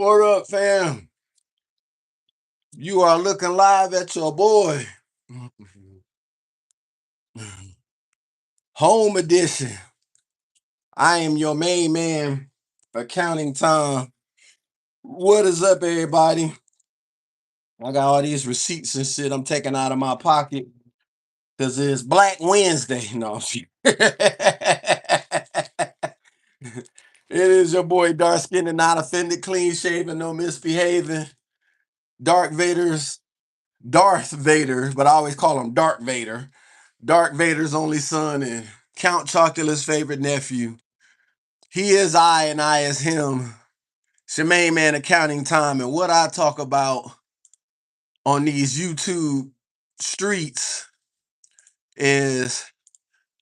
What up, fam? You are looking live at your boy. Home edition. I am your main man, accounting time. What is up, everybody? I got all these receipts and shit I'm taking out of my pocket because it's Black Wednesday. No, it is your boy, dark skinned and not offended, clean shaven, no misbehaving. Darth Vader, but I always call him Dark Vader. Dark Vader's only son and Count Chocula's favorite nephew. He is I and I is him. It's your main man accounting time. And what I talk about on these YouTube streets is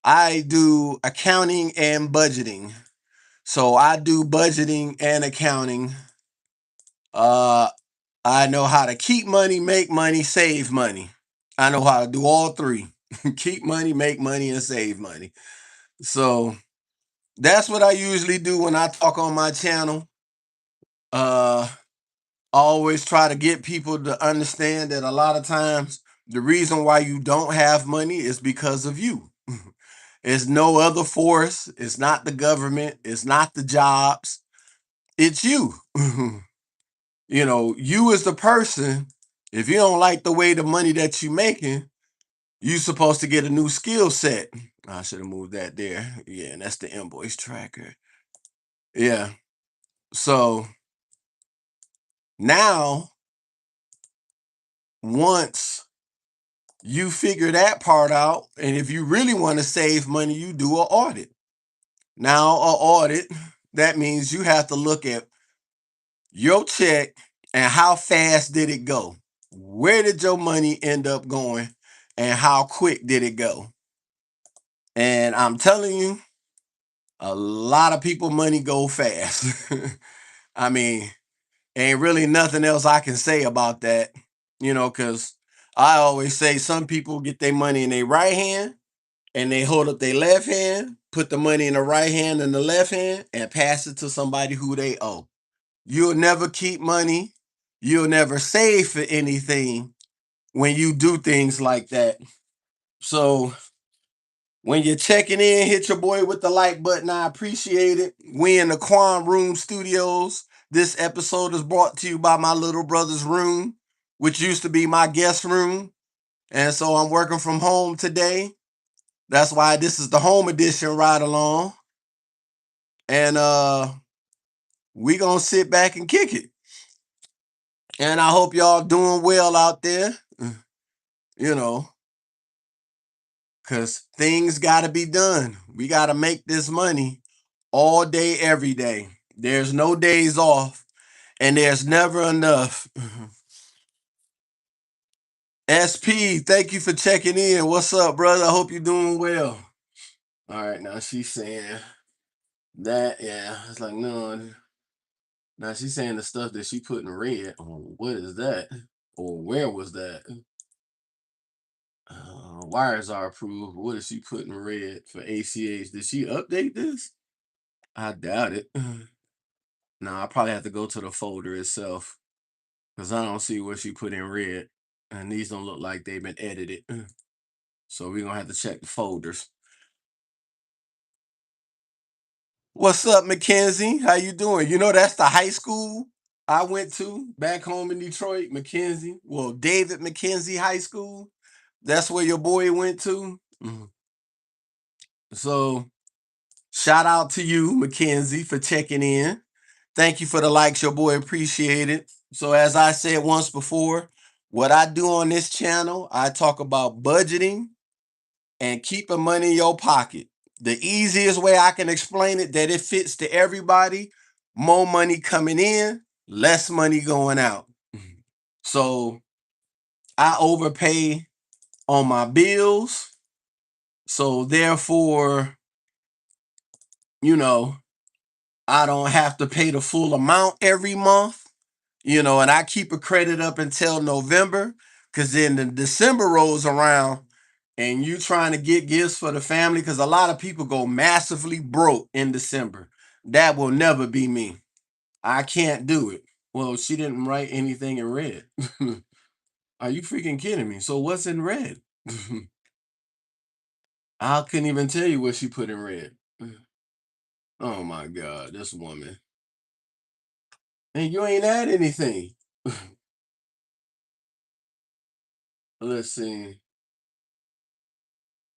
I do accounting and budgeting. So I do budgeting and accounting. Uh I know how to keep money, make money, save money. I know how to do all three. Keep money, make money, and save money. So that's what I usually do when I talk on my channel. I always try to get people to understand that a lot of times the reason why you don't have money is because of you. It's no other force. It's not the government. It's not the jobs. It's you. You as the person, if you don't like the way the money that you making, you supposed to get a new skill set. I should have moved that there. Yeah, and that's the invoice tracker. Yeah. So now, once you figure that part out, and if you really want to save money, you do an audit. Now, an audit, that means you have to look at your check and how fast did it go? Where did your money end up going? And how quick did it go? And I'm telling you, a lot of people money go fast. I mean, ain't really nothing else I can say about that, because I always say some people get their money in their right hand and they hold up their left hand, put the money in the right hand and the left hand, and pass it to somebody who they owe. You'll never keep money. You'll never save for anything when you do things like that. So when you're checking in, hit your boy with the like button. I appreciate it. We in the Quan Room Studios. This episode is brought to you by my little brother's room, which used to be my guest room. And so I'm working from home today. That's why this is the home edition ride along. And we gonna sit back and kick it. And I hope y'all doing well out there. You know, because things gotta be done. We gotta make this money all day, every day. There's no days off, and there's never enough. SP, thank you for checking in. What's up, brother? I hope you're doing well. All right, now she's saying that, yeah. It's like, no. Now she's saying the stuff that she put in red. Oh, what is that? Or where was that? Wires are approved. What did she put in red for ACH? Did she update this? I doubt it. No, I probably have to go to the folder itself because I don't see what she put in red. And these don't look like they've been edited. So we're going to have to check the folders. What's up, Mackenzie? How you doing? That's the high school I went to back home in Detroit, Mackenzie. Well, David McKenzie High School. That's where your boy went to. So shout out to you, Mackenzie, for checking in. Thank you for the likes, your boy. Appreciate it. So, as I said once before, what I do on this channel, I talk about budgeting and keeping money in your pocket. The easiest way I can explain it that it fits to everybody, more money coming in, less money going out. So, I overpay on my bills. So, therefore, I don't have to pay the full amount every month. And I keep a credit up until November, because then the December rolls around and you trying to get gifts for the family, because a lot of people go massively broke in December. That will never be me. I can't do it. Well, she didn't write anything in red. Are you freaking kidding me? So what's in red? I couldn't even tell you what she put in red. Oh my God, this woman. And you ain't add anything. Let's see.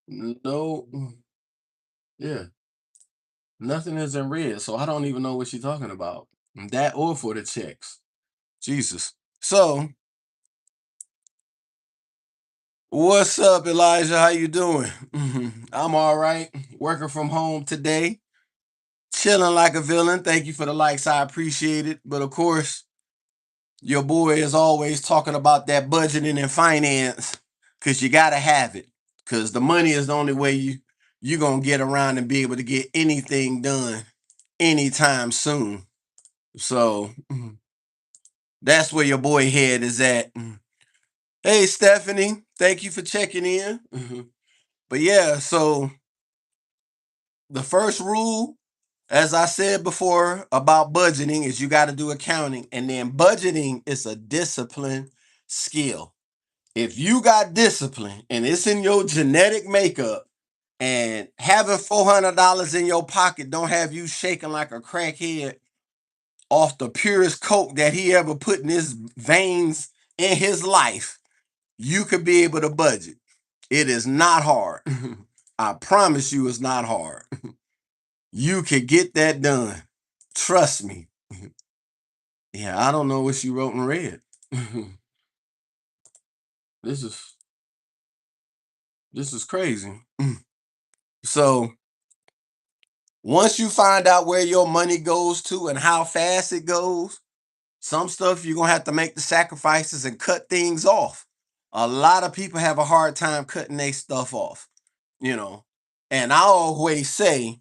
No, yeah, nothing is in red. So I don't even know what she's talking about. That or for the checks. Jesus. So, what's up, Elijah? How you doing? I'm all right. Working from home today. Chilling like a villain. Thank you for the likes. I appreciate it. But of course, your boy is always talking about that budgeting and finance because you gotta have it. Because the money is the only way you're gonna get around and be able to get anything done anytime soon. So that's where your boy head is at. Hey Stephanie, thank you for checking in. But yeah, so the first rule, as I said before about budgeting, is you got to do accounting. And then budgeting is a discipline skill. If you got discipline and it's in your genetic makeup, and having $400 in your pocket don't have you shaking like a crackhead off the purest coke that he ever put in his veins in his life, you could be able to budget. It is not hard. I promise you it's not hard. You could get that done. Trust me. Yeah, I don't know what she wrote in red. this is this is crazy. So once you find out where your money goes to and how fast it goes, some stuff you're gonna have to make the sacrifices and cut things off. A lot of people have a hard time cutting their stuff off, you know. And I always say,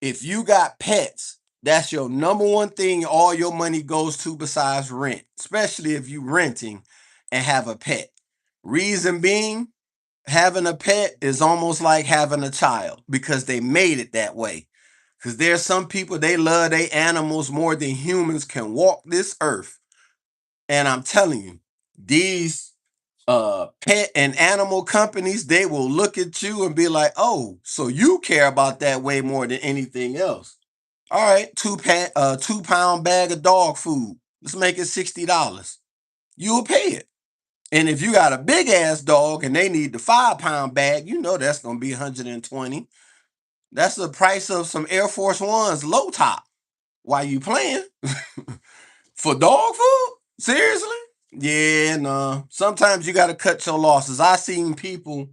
if you got pets, that's your number one thing all your money goes to besides rent, especially if you renting and have a pet. Reason being, having a pet is almost like having a child because they made it that way. Because there's some people, they love their animals more than humans can walk this earth. And I'm telling you, these pet and animal companies, they will look at you and be like, oh, so you care about that way more than anything else. All right, 2 pound bag of dog food. Let's make it $60. You'll pay it. And if you got a big ass dog and they need the 5 pound bag, you know that's gonna be 120. That's the price of some Air Force Ones low top. Why you playing? For dog food? Seriously? Yeah, no. Sometimes you gotta cut your losses. I seen people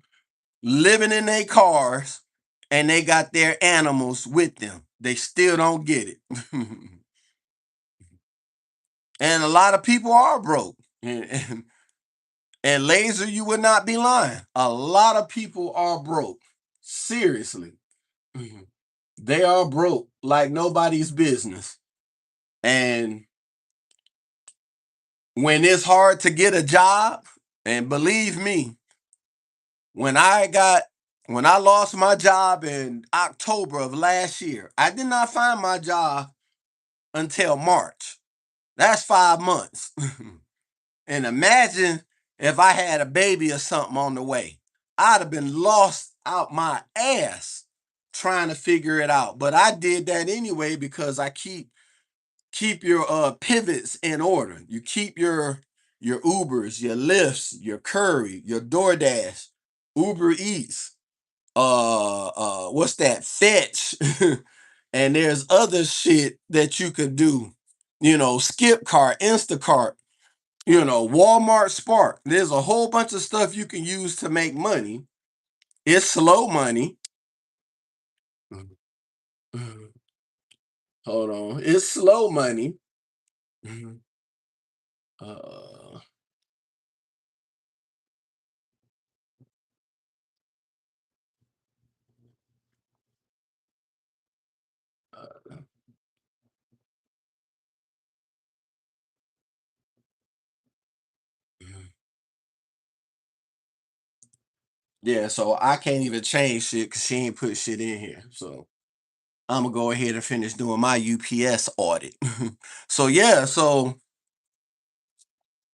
living in their cars and they got their animals with them. They still don't get it. And a lot of people are broke. And Laser, you would not be lying. A lot of people are broke. Seriously. They are broke like nobody's business. And when it's hard to get a job, and believe me, when I got when I lost my job in October of last year, I did not find my job until March. That's 5 months. And imagine if I had a baby or something on the way. I'd have been lost out my ass trying to figure it out. But I did that anyway because I keep your pivots in order. You keep your Ubers, your Lyfts, your Curry, your DoorDash, Uber Eats, what's that? Fetch. And there's other shit that you could do. Skip cart, Instacart, Walmart Spark. There's a whole bunch of stuff you can use to make money. It's slow money. Hold on. It's slow money. Uh, uh, yeah, so I can't even change shit because she ain't put shit in here. So I'm gonna go ahead and finish doing my UPS audit. So yeah, so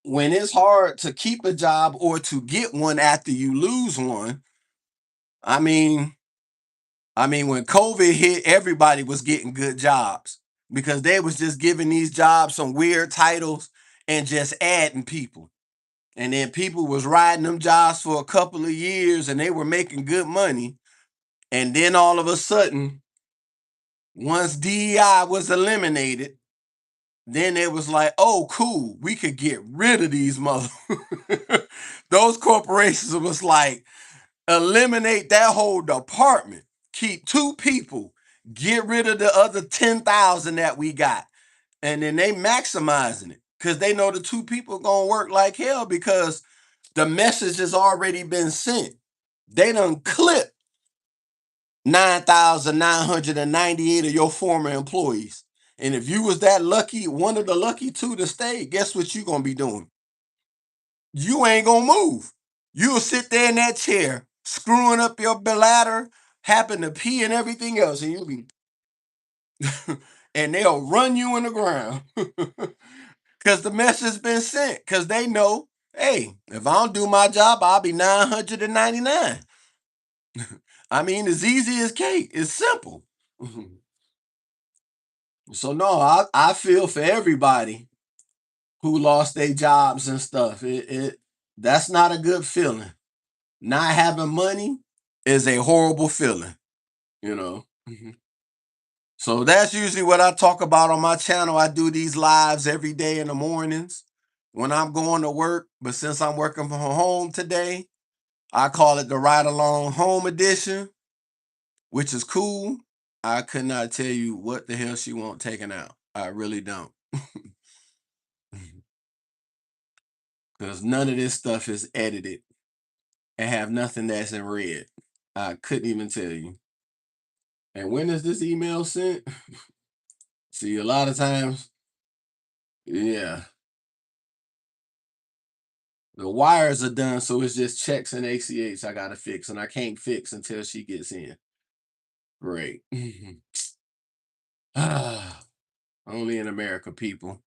when it's hard to keep a job or to get one after you lose one, I mean, when COVID hit, everybody was getting good jobs because they was just giving these jobs some weird titles and just adding people. And then people was riding them jobs for a couple of years and they were making good money. And then all of a sudden, once DEI was eliminated, then it was like, oh, cool, we could get rid of these mother. Those corporations was like, eliminate that whole department, keep two people, get rid of the other 10,000 that we got. And then they maximizing it because they know the two people gonna work like hell because the message has already been sent. They done clip 9,998 of your former employees. And if you was that lucky, one of the lucky two to stay, guess what you gonna be doing? You ain't gonna move. You'll sit there in that chair, screwing up your bladder, happen to pee and everything else, and you'll be and they'll run you in the ground. Because the message been sent. Because they know, hey, if I don't do my job, I'll be 999. I mean, it's easy as cake. It's simple. So no, I feel for everybody who lost their jobs and stuff. That's not a good feeling. Not having money is a horrible feeling, you know. So that's usually what I talk about on my channel. I do these lives every day in the mornings when I'm going to work. But since I'm working from home today, I call it the Ride Along Home Edition, which is cool. I could not tell you what the hell she want taken out. I really don't. Because none of this stuff is edited and have nothing that's in red. I couldn't even tell you. And when is this email sent? See, a lot of times, yeah, the wires are done, so it's just checks and ACH I gotta fix, and I can't fix until she gets in. Great. Ah, only in America, people.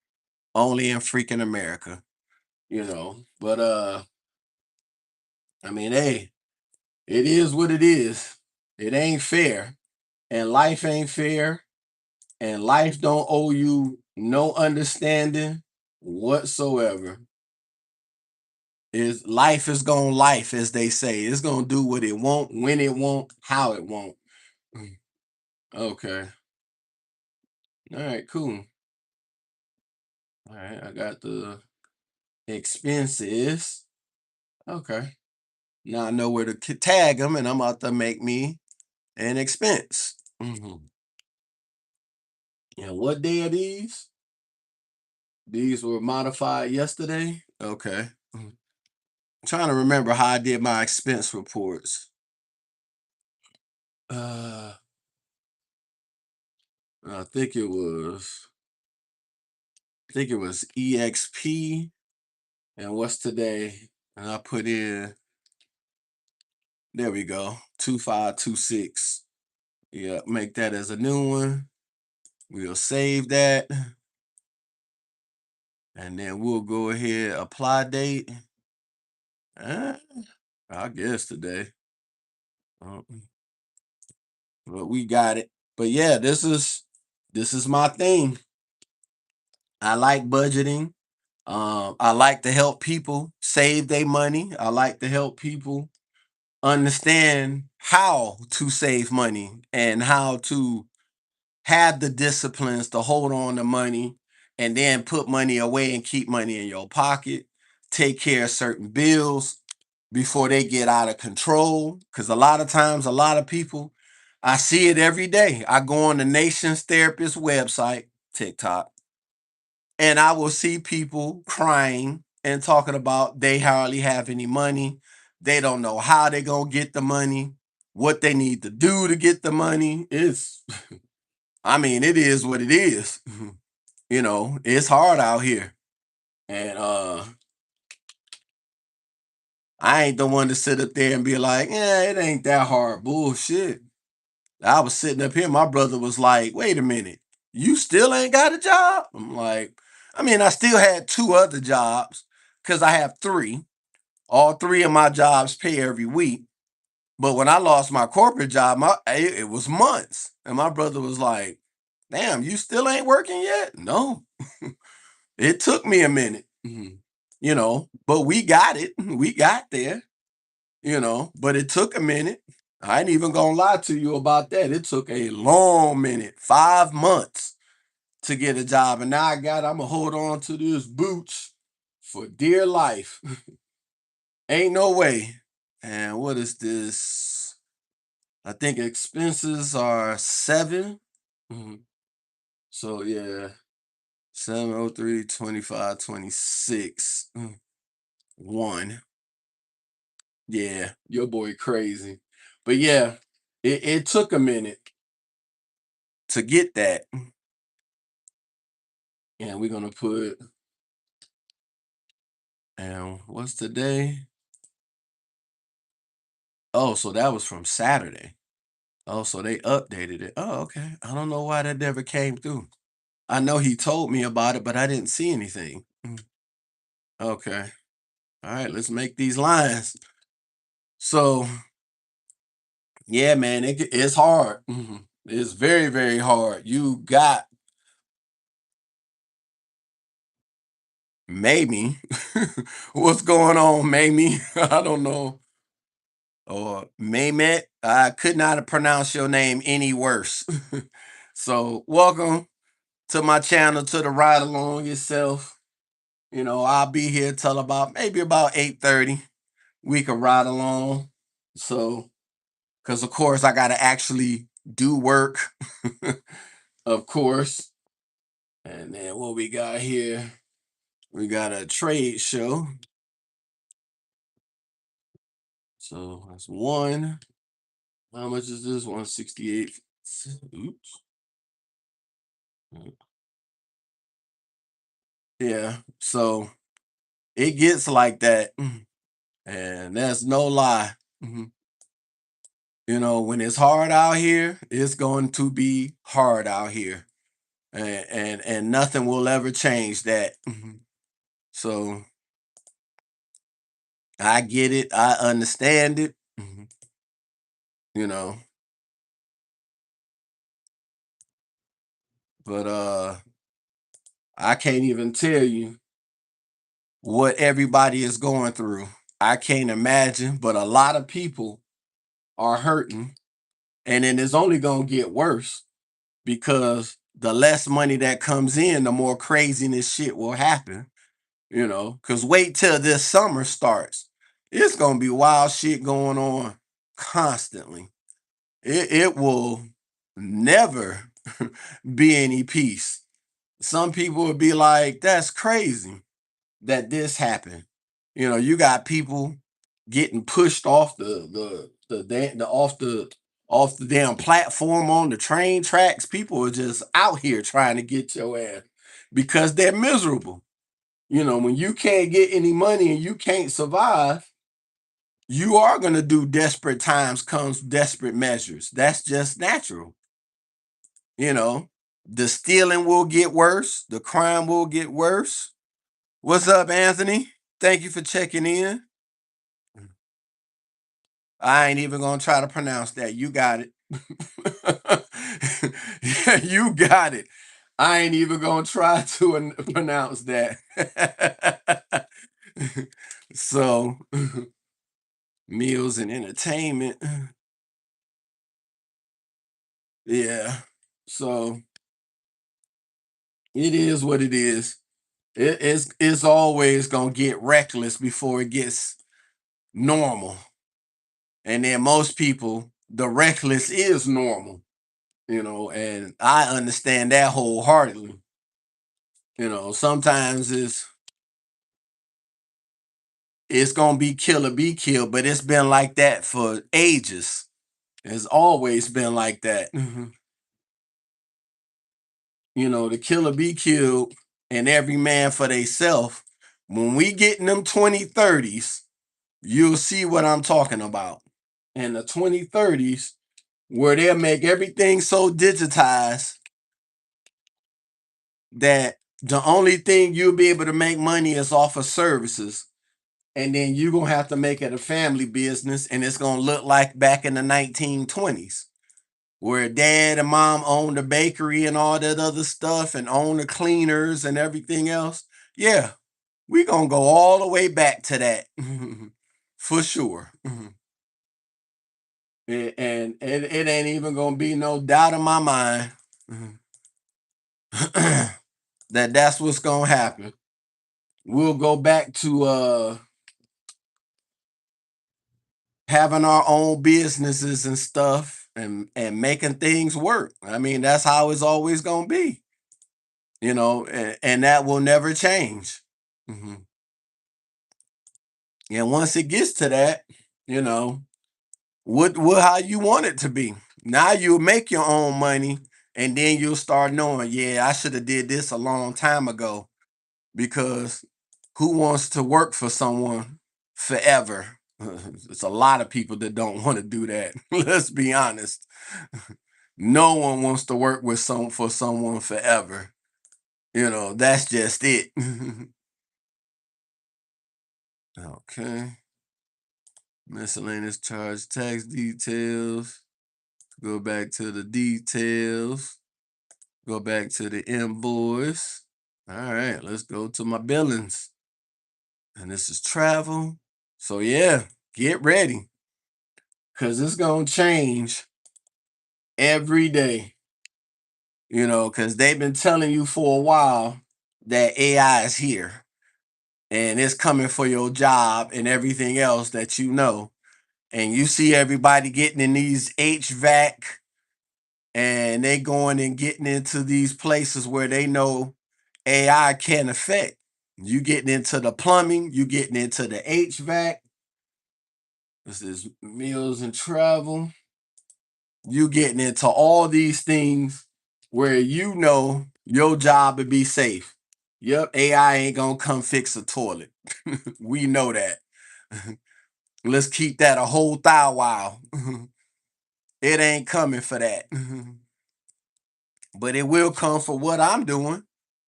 Only in freaking America, you know. But I mean, hey, it is what it is. It ain't fair, and life ain't fair, and life don't owe you no understanding whatsoever. Is life is gonna life, as they say. It's gonna do what it won't, when it won't, how it won't. Mm. Okay. All right, cool. All right, I got the expenses. Okay. Now I know where to tag them, and I'm about to make me an expense. And what day are these? These were modified yesterday. Okay. Trying to remember how I did my expense reports. Uh, I think it was. I think it was EXP. And what's today? And I put in. There we go. 2526. Yeah, make that as a new one. We'll save that. And then we'll go ahead, apply date. Uh, I guess today. Uh, but we got it. But yeah, this is my thing. I like budgeting. I like to help people save their money. I like to help people understand how to save money and how to have the disciplines to hold on to money and then put money away and keep money in your pocket, take care of certain bills before they get out of control. Because a lot of times, a lot of people, I see it every day. I go on the Nation's Therapist website, TikTok, and I will see people crying and talking about they hardly have any money. They don't know how they're going to get the money, what they need to do to get the money. I mean, it is what it is. It's hard out here. And I ain't the one to sit up there and be like, yeah, it ain't that hard. Bullshit. I was sitting up here, my brother was like, wait a minute, you still ain't got a job? I'm like, I mean, I still had two other jobs because I have three. All three of my jobs pay every week. But when I lost my corporate job, it was months. And my brother was like, damn, you still ain't working yet? No, it took me a minute, but we got it. We got there, but it took a minute. I ain't even gonna lie to you about that. It took a long minute, 5 months to get a job. And now I'm gonna hold on to this boots for dear life. Ain't no way. And what is this? I think expenses are 7. Mhm. So yeah, 703, 25, 26. 1. Yeah, your boy crazy. But yeah, it took a minute to get that. And we're gonna put, and what's today? Oh, so that was from Saturday. Oh, so they updated it. Oh, okay. I don't know why that never came through. I know he told me about it, but I didn't see anything. Okay. All right, let's make these lines. So, yeah, man, it's hard. It's very, very hard. You got Mamie. What's going on, Mamie? I don't know. Or Maymet. I could not have pronounced your name any worse. So, welcome to my channel, to the ride along yourself. I'll be here till about 8:30. We can ride along. So, because of course I gotta actually do work, of course. And then what we got here? We got a trade show. So that's one. How much is this? 168. Oops. Yeah. So it gets like that. And that's no lie. Mhm. When it's hard out here, it's going to be hard out here. And nothing will ever change that. So I get it. I understand it. You know, but I can't even tell you what everybody is going through. I can't imagine, but a lot of people are hurting, and then it's only going to get worse because the less money that comes in, the more craziness shit will happen, because wait till this summer starts. It's going to be wild shit going on constantly. It will never be any peace. Some people would be like, that's crazy that this happened. You got people getting pushed off off the damn platform on the train tracks. People are just out here trying to get your ass because they're miserable. When you can't get any money and you can't survive, you are gonna do desperate times comes desperate measures. That's just natural. You know, the stealing will get worse, the crime will get worse. What's up, Anthony? Thank you for checking in. I ain't even gonna try to pronounce that. You got it. Yeah, you got it. I ain't even gonna try to pronounce that. So, meals and entertainment. Yeah. So it is what it is. It's always gonna get reckless before it gets normal. And then most people, the reckless is normal, and I understand that wholeheartedly. Sometimes it's gonna be kill or be killed, but it's been like that for ages. It's always been like that. The kill or be killed and every man for theyself. When we get in them 2030s, you'll see what I'm talking about. In the 2030s, where they'll make everything so digitized that the only thing you'll be able to make money is off of services. And then you're going to have to make it a family business. And it's going to look like back in the 1920s, where dad and mom owned the bakery and all that other stuff and owned the cleaners and everything else. Yeah, we're going to go all the way back to that for sure. And it ain't even going to be no doubt in my mind that that's what's going to happen. We'll go back to having our own businesses and stuff and making things work. I mean, that's how it's always going to be, and that will never change. hmm And once it gets to that, you know, what how you want it to be. Now you'll make your own money, and then you'll start knowing, yeah, I should have did this a long time ago, because who wants to work for someone forever? It's a lot of people that don't want to do that. Let's be honest. No one wants to work with for someone forever. That's just it. Okay. Miscellaneous charge tax details. Go back to the details. Go back to the invoice. All right, let's go to my billings. And this is travel. So yeah, get ready. Cause it's gonna change every day. Cause they've been telling you for a while that AI is here and it's coming for your job and everything else that you know. And you see everybody getting in these HVAC, and they going and getting into these places where they know AI can affect. You getting into the plumbing, you getting into the HVAC. This is meals and travel. You getting into all these things where you know your job would be safe. Yep, AI ain't gonna come fix a toilet. We know that. Let's keep that a whole thou while. It ain't coming for that. But it will come for what I'm doing.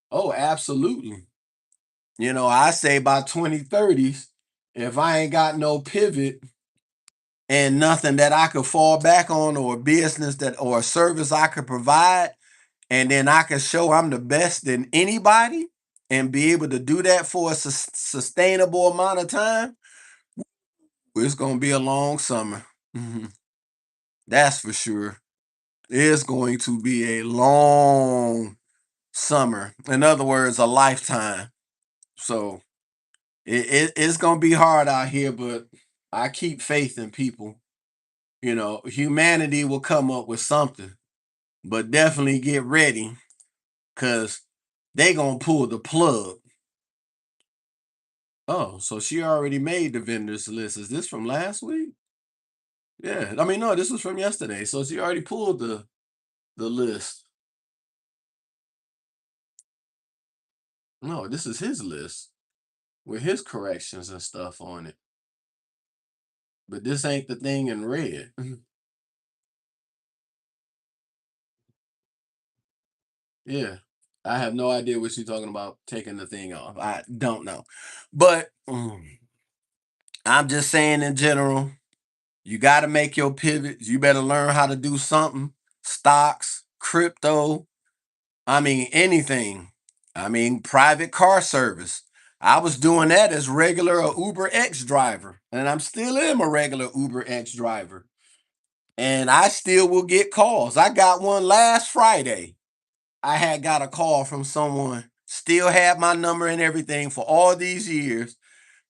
Oh, absolutely. I say by 2030s, if I ain't got no pivot and nothing that I could fall back on, or a business or a service I could provide, and then I can show I'm the best than anybody and be able to do that for a sustainable amount of time, it's going to be a long summer. That's for sure. It's going to be a long summer. In other words, a lifetime. So it's going to be hard out here, but I keep faith in people. Humanity will come up with something, but definitely get ready, because they going to pull the plug. Oh, so she already made the vendors list. Is this from last week? Yeah. I mean, no, this was from yesterday. So she already pulled the list. No, this is his list with his corrections and stuff on it. But this ain't the thing in red. Yeah. I have no idea what she's talking about taking the thing off. I don't know. But I'm just saying in general, you got to make your pivots. You better learn how to do something. Stocks, crypto, I mean, anything. I mean, private car service. I was doing that as regular a Uber X driver, and I'm still am a regular Uber X driver. And I still will get calls. I got one last Friday. I had got a call from someone, still had my number and everything for all these years.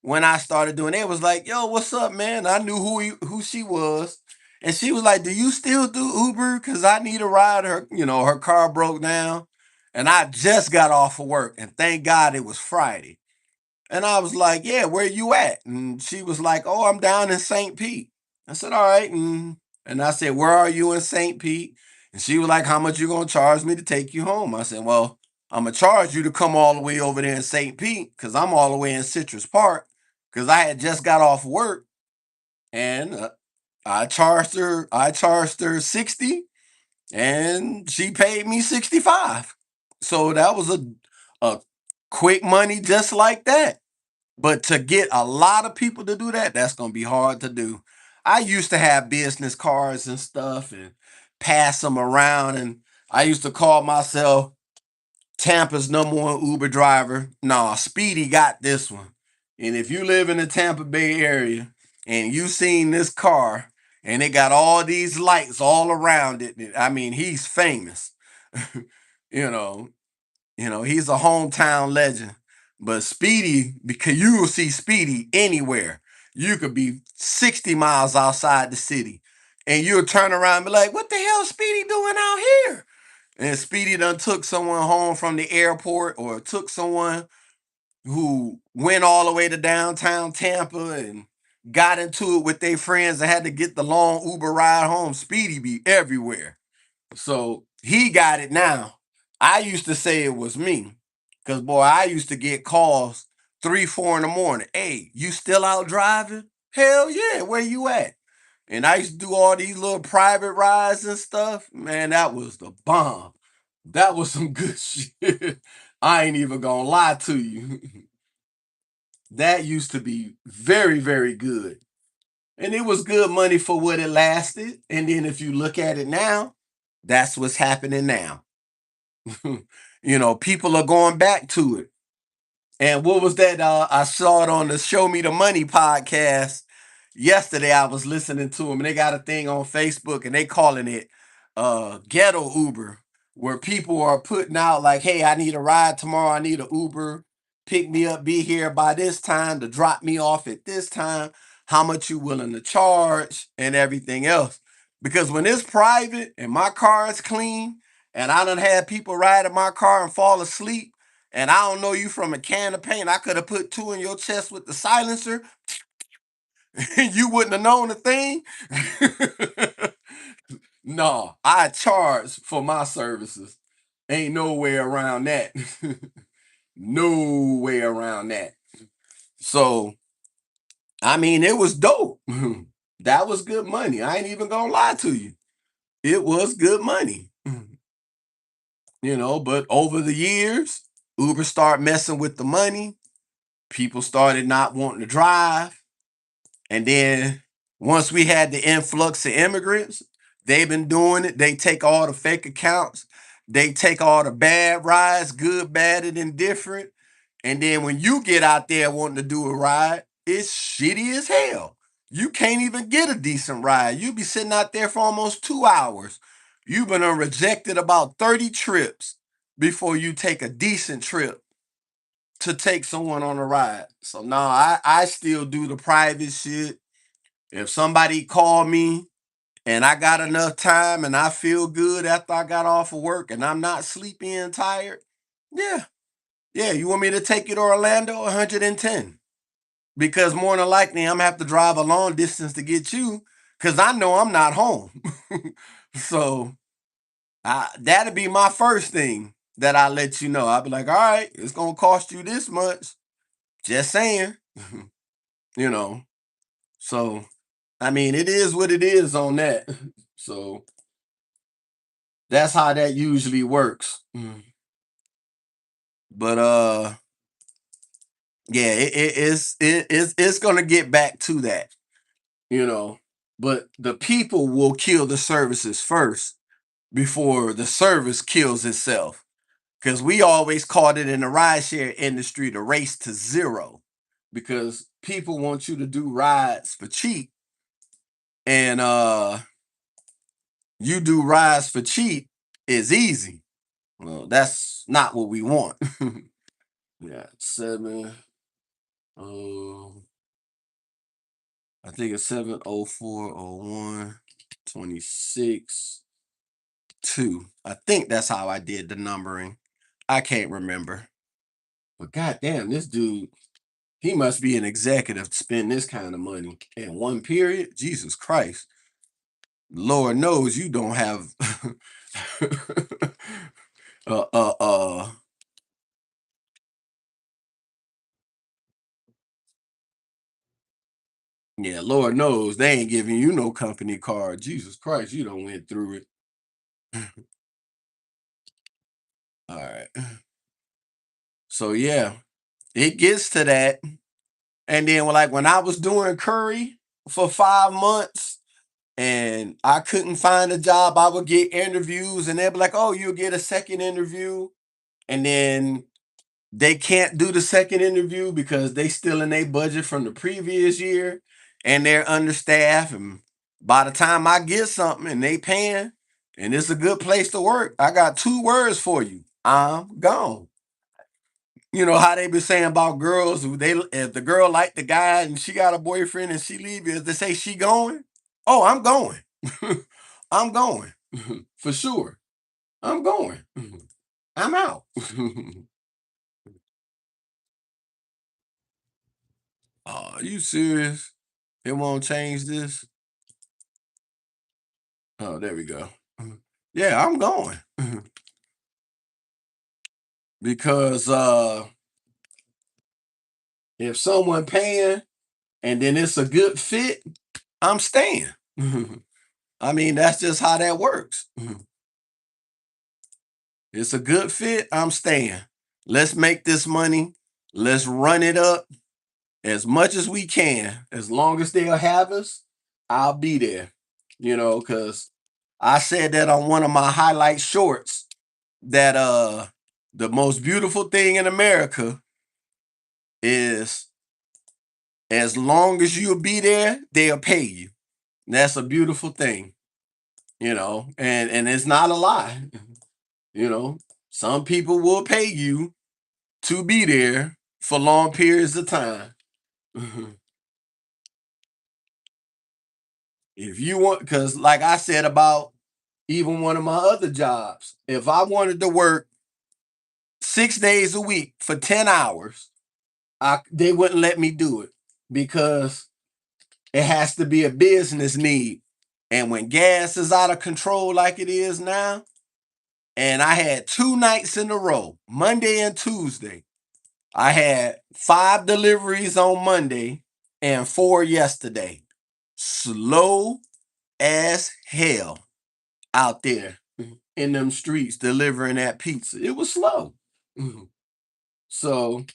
When I started doing it, it was like, yo, what's up, man? I knew who she was. And she was like, do you still do Uber? Because I need a ride. Her car broke down. And I just got off of work. And thank God it was Friday. And I was like, yeah, where you at? And she was like, oh, I'm down in St. Pete. I said, all right. And I said, where are you in St. Pete? And she was like, how much you going to charge me to take you home? I said, well, I'm going to charge you to come all the way over there in St. Pete, because I'm all the way in Citrus Park, because I had just got off work. And I charged her 60 and she paid me 65. So that was a quick money just like that. But to get a lot of people to do that, that's gonna be hard to do. I used to have business cards and stuff and pass them around, and I used to call myself Tampa's #1 Uber driver. Nah, Speedy got this one. And if you live in the Tampa Bay area and you seen this car and it got all these lights all around it, I mean, he's famous. you know, he's a hometown legend. But Speedy, because you will see Speedy anywhere. You could be 60 miles outside the city and you'll turn around and be like, what the hell is Speedy doing out here? And Speedy done took someone home from the airport or took someone who went all the way to downtown Tampa and got into it with their friends and had to get the long Uber ride home. Speedy be everywhere. So he got it now. I used to say it was me. Cause boy, I used to get calls 3, 4 in the morning. Hey, you still out driving? Hell yeah, where you at? And I used to do all these little private rides and stuff. Man, that was the bomb. That was some good shit. I ain't even gonna lie to you. That used to be very, very good. And it was good money for what it lasted. And then if you look at it now, that's what's happening now. People are going back to it. And what was that? I saw it on the Show Me the Money podcast yesterday. I was listening to them, and they got a thing on Facebook, and they calling it ghetto Uber, where people are putting out like, "Hey, I need a ride tomorrow. I need an Uber. Pick me up. Be here by this time to drop me off at this time. How much you willing to charge and everything else?" Because when it's private and my car is clean, and I done had people ride in my car and fall asleep and I don't know you from a can of paint. I could have put two in your chest with the silencer, and you wouldn't have known a thing. No, I charge for my services. Ain't no way around that. No way around that. So, I mean, it was dope. That was good money. I ain't even gonna lie to you. It was good money. But over the years, Uber started messing with the money. People started not wanting to drive. And then once we had the influx of immigrants, they've been doing it. They take all the fake accounts, they take all the bad rides, good, bad, and indifferent. And then when you get out there wanting to do a ride, it's shitty as hell. You can't even get a decent ride. You be sitting out there for almost 2 hours. You've been rejected about 30 trips before you take a decent trip to take someone on a ride. So now I still do the private shit. If somebody call me and I got enough time and I feel good after I got off of work and I'm not sleepy and tired, yeah. Yeah, you want me to take you to Orlando? 110. Because more than likely I'm gonna have to drive a long distance to get you because I know I'm not home. So that'd be my first thing that I let you know. I'll be like, all right, it's gonna cost you this much. Just saying. you know. So I mean, it is what it is on that. So that's how that usually works. But yeah, it's gonna get back to that, you know. But the people will kill the services first before the service kills itself. Because we always called it in the rideshare industry the race to zero. Because people want you to do rides for cheap. And you do rides for cheap is easy. Well, that's not what we want. Yeah, 7. I think it's 7040126 2. I think that's how I did the numbering. I can't remember. But goddamn, this dude, he must be an executive to spend this kind of money in one period. Jesus Christ. Lord knows you don't have uh uh uh Yeah, Lord knows they ain't giving you no company card. Jesus Christ, you don't went through it. All right. So yeah, it gets to that. And then like when I was doing Curry for 5 months and I couldn't find a job, I would get interviews and they'd be like, oh, you'll get a second interview. And then they can't do the second interview because they still in their budget from the previous year and they're understaffed. And by the time I get something and they paying and it's a good place to work, I got 2 words for you. I'm gone. You know how they be saying about girls who they if the girl like the guy and she got a boyfriend and she leave you, they say she going. Oh, I'm going. I'm going for sure. I'm going. I'm out. Oh, are you serious? It won't change this? Oh, there we go. Yeah, I'm going. Because if someone paying and then it's a good fit, I'm staying. I mean, that's just how that works. It's a good fit, I'm staying. Let's make this money. Let's run it up as much as we can. As long as they'll have us, I'll be there. Because I said that on one of my highlight shorts that the most beautiful thing in America is as long as you'll be there, they'll pay you. That's a beautiful thing, and it's not a lie. You know, some people will pay you to be there for long periods of time. If you want, because like I said about even one of my other jobs, if I wanted to work 6 days a week for 10 hours, they wouldn't let me do it because it has to be a business need. And when gas is out of control like it is now, and I had 2 nights in a row, Monday and Tuesday, I had 5 deliveries on Monday and 4 yesterday. Slow as hell out there in them streets delivering that pizza. It was slow. So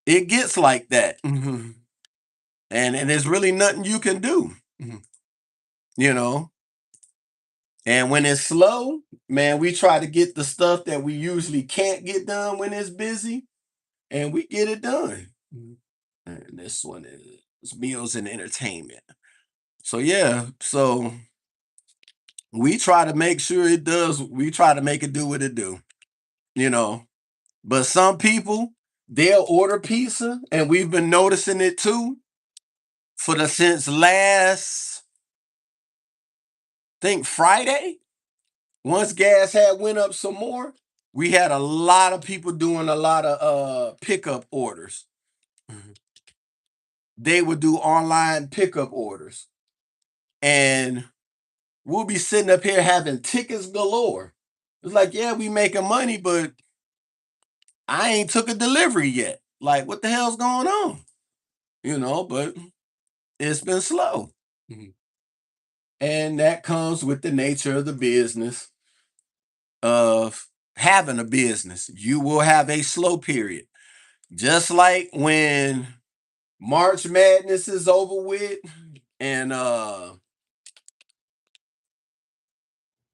it gets like that. And there's really nothing you can do. You know, and when it's slow, man, we try to get the stuff that we usually can't get done when it's busy, and we get it done. And this one is meals and entertainment. So yeah, so we try to make sure it does. We try to make it do what it do. You know, but some people they'll order pizza, and we've been noticing it too for the since last, I think Friday. Once gas had went up some more, we had a lot of people doing a lot of pickup orders. They would do online pickup orders. And we'll be sitting up here having tickets galore. It's like, yeah, we making money, but I ain't took a delivery yet. Like, what the hell's going on? But it's been slow. And that comes with the nature of the business of having a business. You will have a slow period. Just like when March Madness is over with and the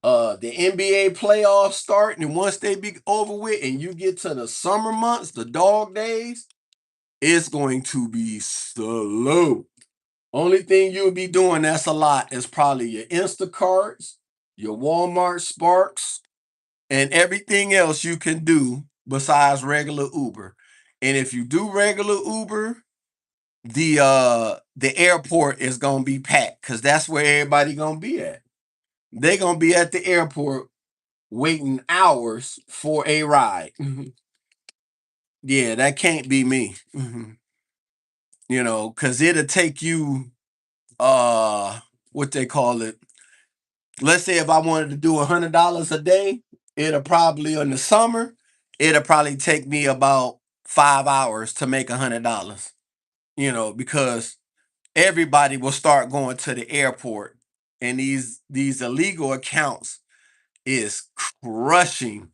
NBA playoffs start, and once they be over with and you get to the summer months, the dog days, it's going to be slow. Only thing you'll be doing that's a lot is probably your Instacarts, your Walmart Sparks, and everything else you can do besides regular Uber. And if you do regular Uber, the airport is gonna be packed because that's where everybody gonna be at. They're gonna be at the airport waiting hours for a ride. Yeah, that can't be me. Because it'll take you what they call it. Let's say if I wanted to do $100 a day, it'll probably in the summer, it'll probably take me about 5 hours to make $100. because everybody will start going to the airport, and these illegal accounts is crushing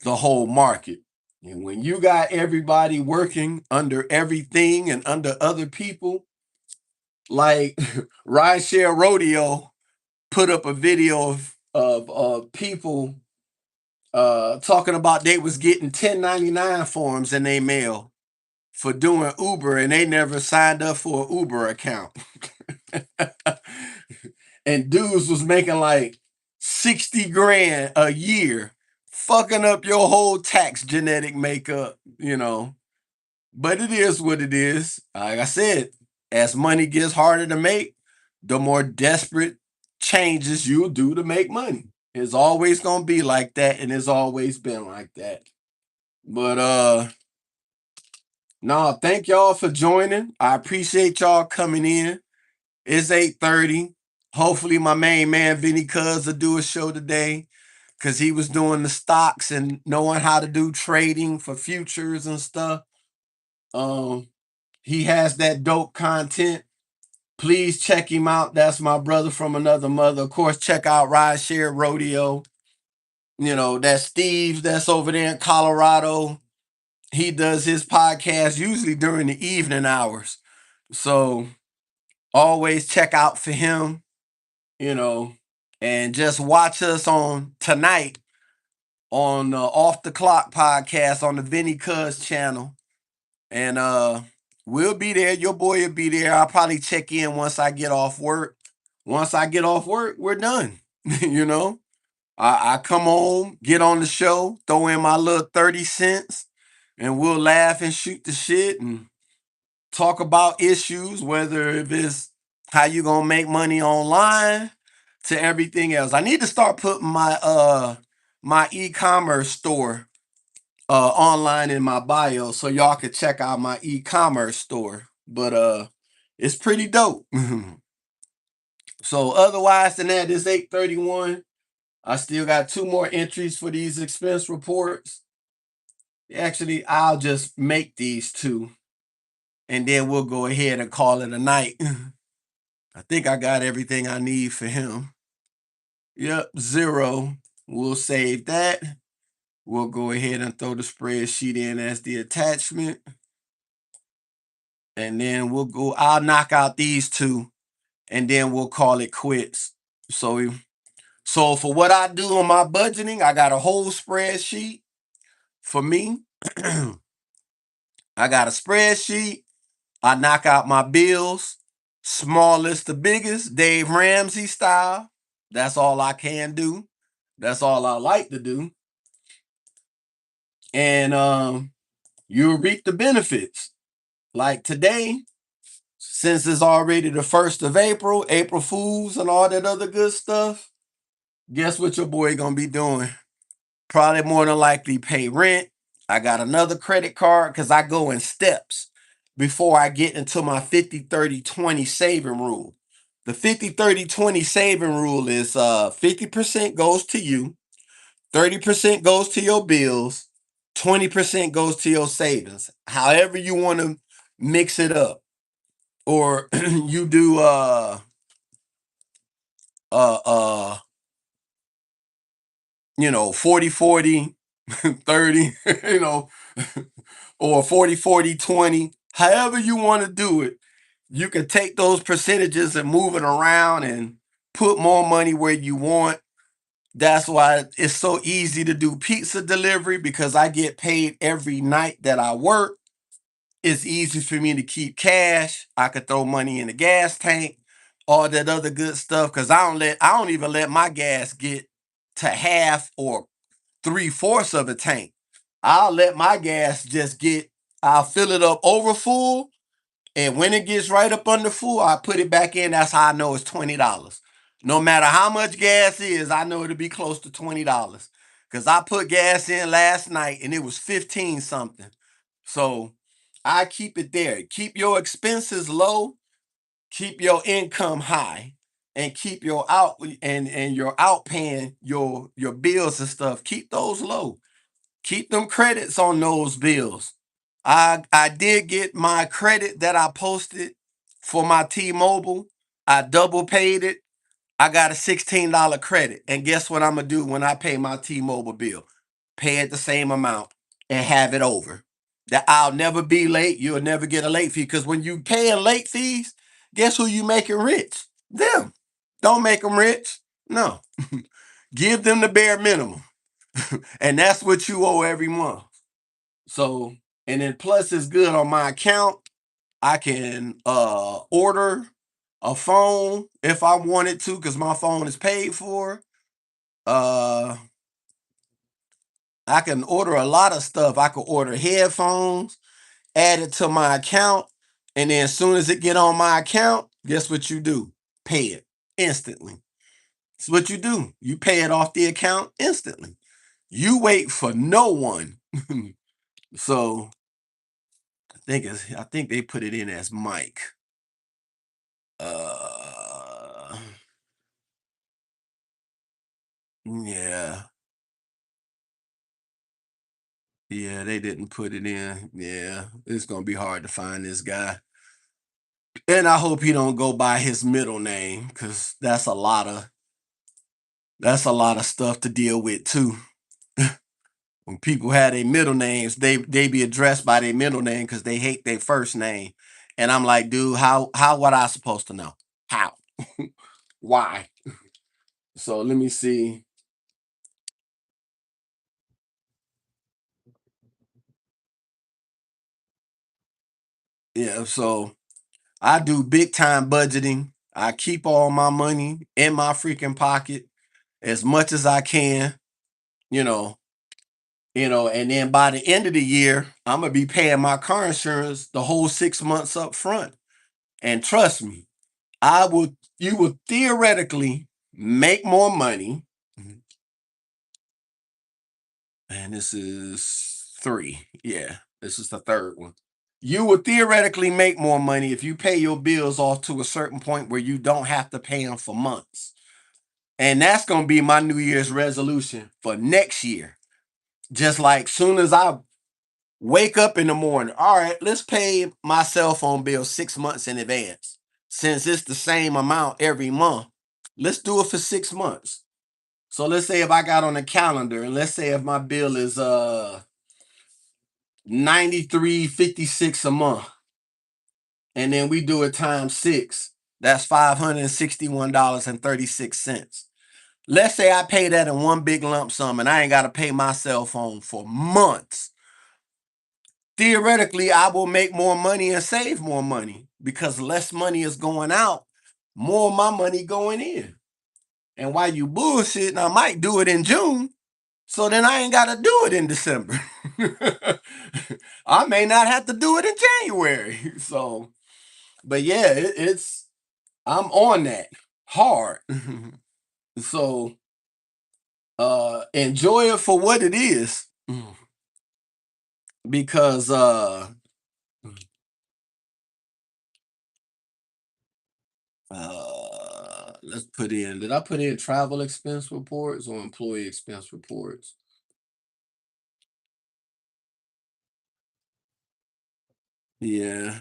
the whole market. And when you got everybody working under everything and under other people, like Rideshare Rodeo put up a video of people talking about they was getting 1099 forms in their mail for doing Uber, and they never signed up for an Uber account. And dudes was making like 60 grand a year, fucking up your whole tax genetic makeup. But it is what it is. Like I said, as money gets harder to make, the more desperate changes you'll do to make money. It's always gonna be like that, and it's always been like that. But no, thank y'all for joining. I appreciate y'all coming in. It's 8:30. Hopefully my main man Vinny Cuz will do a show today, because he was doing the stocks and knowing how to do trading for futures and stuff. Um, he has that dope content. Please check him out. That's my brother from another mother. Of course, check out Rideshare Rodeo. That's Steve that's over there in Colorado. He does his podcast usually during the evening hours. So always check out for him, you know, and just watch us on tonight on Off the Clock podcast on the Vinny Cuz channel. And we'll be there. Your boy will be there. I'll probably check in once I get off work. Once I get off work, we're done. you know, I come home, get on the show, throw in my little 30 cents, and we'll laugh and shoot the shit and talk about issues, whether if it's how you gonna make money online to everything else. I need to start putting my e-commerce store online in my bio so y'all can check out my e-commerce store. But it's pretty dope. So otherwise than that, it's 8:31. I still got 2 more entries for these expense reports. Actually, I'll just make these 2, and then we'll go ahead and call it a night. I think I got everything I need for him. Yep, 0. We'll save that. We'll go ahead and throw the spreadsheet in as the attachment. And then I'll knock out these 2, and then we'll call it quits. So for what I do on my budgeting, I got a whole spreadsheet for me. I got a spreadsheet. I knock out my bills, smallest to biggest, Dave Ramsey style. That's all I can do. That's all I like to do. And you'll reap the benefits. Like today, since it's already the 1st of April, April Fools and all that other good stuff, guess what your boy gonna be doing? Probably more than likely pay rent. I got another credit card because I go in steps before I get into my 50-30-20 saving rule. The 50-30-20 saving rule is 50% goes to you, 30% goes to your bills, 20% goes to your savings. However you want to mix it up. Or you do uh uh 40-40-30, or 40-40-20. However you want to do it, you can take those percentages and move it around and put more money where you want. That's why it's so easy to do pizza delivery, because I get paid every night that I work. It's easy for me to keep cash. I could throw money in the gas tank, all that other good stuff, because I don't even let my gas get to half or 3/4 of a tank. I'll let my gas I'll fill it up over full, and when it gets right up under full, I put it back in. That's how I know it's $20. No matter how much gas is, I know it'll be close to $20. Because I put gas in last night and it was 15 something. So I keep it there. Keep your expenses low, keep your income high, and keep your your outpaying your bills and stuff. Keep those low. Keep them credits on those bills. I did get my credit that I posted for my T-Mobile. I double paid it. I got a $16 credit. And guess what I'm gonna do when I pay my T-Mobile bill? Pay it the same amount and have it over. That I'll never be late. You'll never get a late fee. Because when you paying late fees, guess who you making rich? Them. Don't make them rich. No. Give them the bare minimum. And that's what you owe every month. So, and then plus it's good on my account. I can order a phone if I wanted to, because my phone is paid for. Uh I can order a lot of stuff. I could order headphones, add it to my account, and then as soon as it get on my account, guess what you do? Pay it instantly. It's what you do. You pay it off the account instantly. You wait for no one. So I think they put it in as Mike. Uh yeah. Yeah, they didn't put it in. Yeah, it's gonna be hard to find this guy. And I hope he don't go by his middle name, because that's a lot of stuff to deal with too. When people have their middle names, they be addressed by their middle name because they hate their first name. And I'm like, dude, how what I supposed to know? How? Why? So let me see. Yeah, so I do big time budgeting. I keep all my money in my freaking pocket as much as I can, you know, and then by the end of the year, I'm gonna be paying my car insurance the whole 6 months up front. And trust me, you will theoretically make more money. And this is three. Yeah, this is the third one. You would theoretically make more money if you pay your bills off to a certain point where you don't have to pay them for months. And that's going to be my New Year's resolution for next year. Just like soon as I wake up in the morning, all right, let's pay my cell phone bill 6 months in advance. Since it's the same amount every month, let's do it for 6 months. So let's say if I got on a calendar, and let's say if my bill is 93.56 a month, and then we do it times 6, that's $561.36. Let's say I pay that in one big lump sum and I ain't got to pay my cell phone for months. Theoretically, I will make more money and save more money because less money is going out, more of my money going in. And while you bullshitting, I might do it in June, so then I ain't got to do it in December. I may not have to do it in January. So, but yeah, I'm on that hard. So, enjoy it for what it is, because let's put in, did I put in travel expense reports or employee expense reports? Yeah,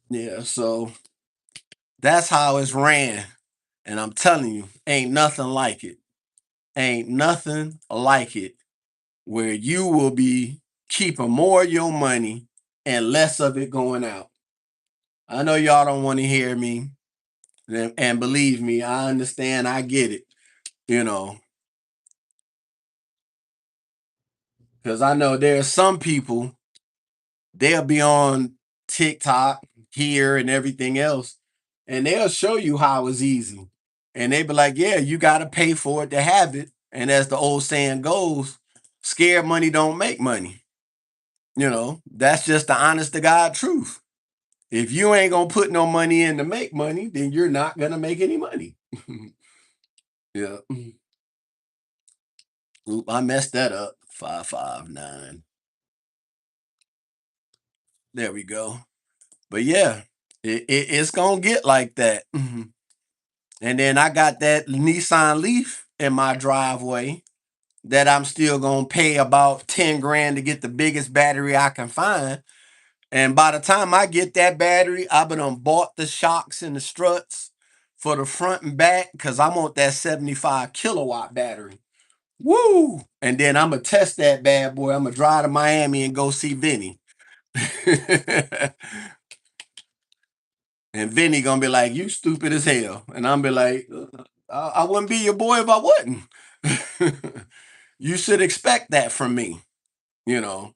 yeah. So that's how it's ran. And I'm telling you, ain't nothing like it. Ain't nothing like it, where you will be keeping more of your money and less of it going out. I know y'all don't want to hear me. And believe me, I understand, I get it, you know, because I know there's some people, they'll be on TikTok here and everything else, and they'll show you how it's easy. And they be like, yeah, you got to pay for it to have it. And as the old saying goes, scared money don't make money. That's just the honest to God truth. If you ain't gonna put no money in to make money, then you're not gonna make any money. Yeah. Oop, I messed that up. 559. There we go. But yeah, it's gonna get like that. And then I got that Nissan Leaf in my driveway that I'm still gonna pay about 10 grand to get the biggest battery I can find. And by the time I get that battery, I've been on bought the shocks and the struts for the front and back because I want that 75 kilowatt battery. Woo! And then I'm gonna test that bad boy. I'm gonna drive to Miami and go see Vinny. And Vinny gonna be like, "You stupid as hell," and I'm be like, "I wouldn't be your boy if I wasn't." You should expect that from me, you know,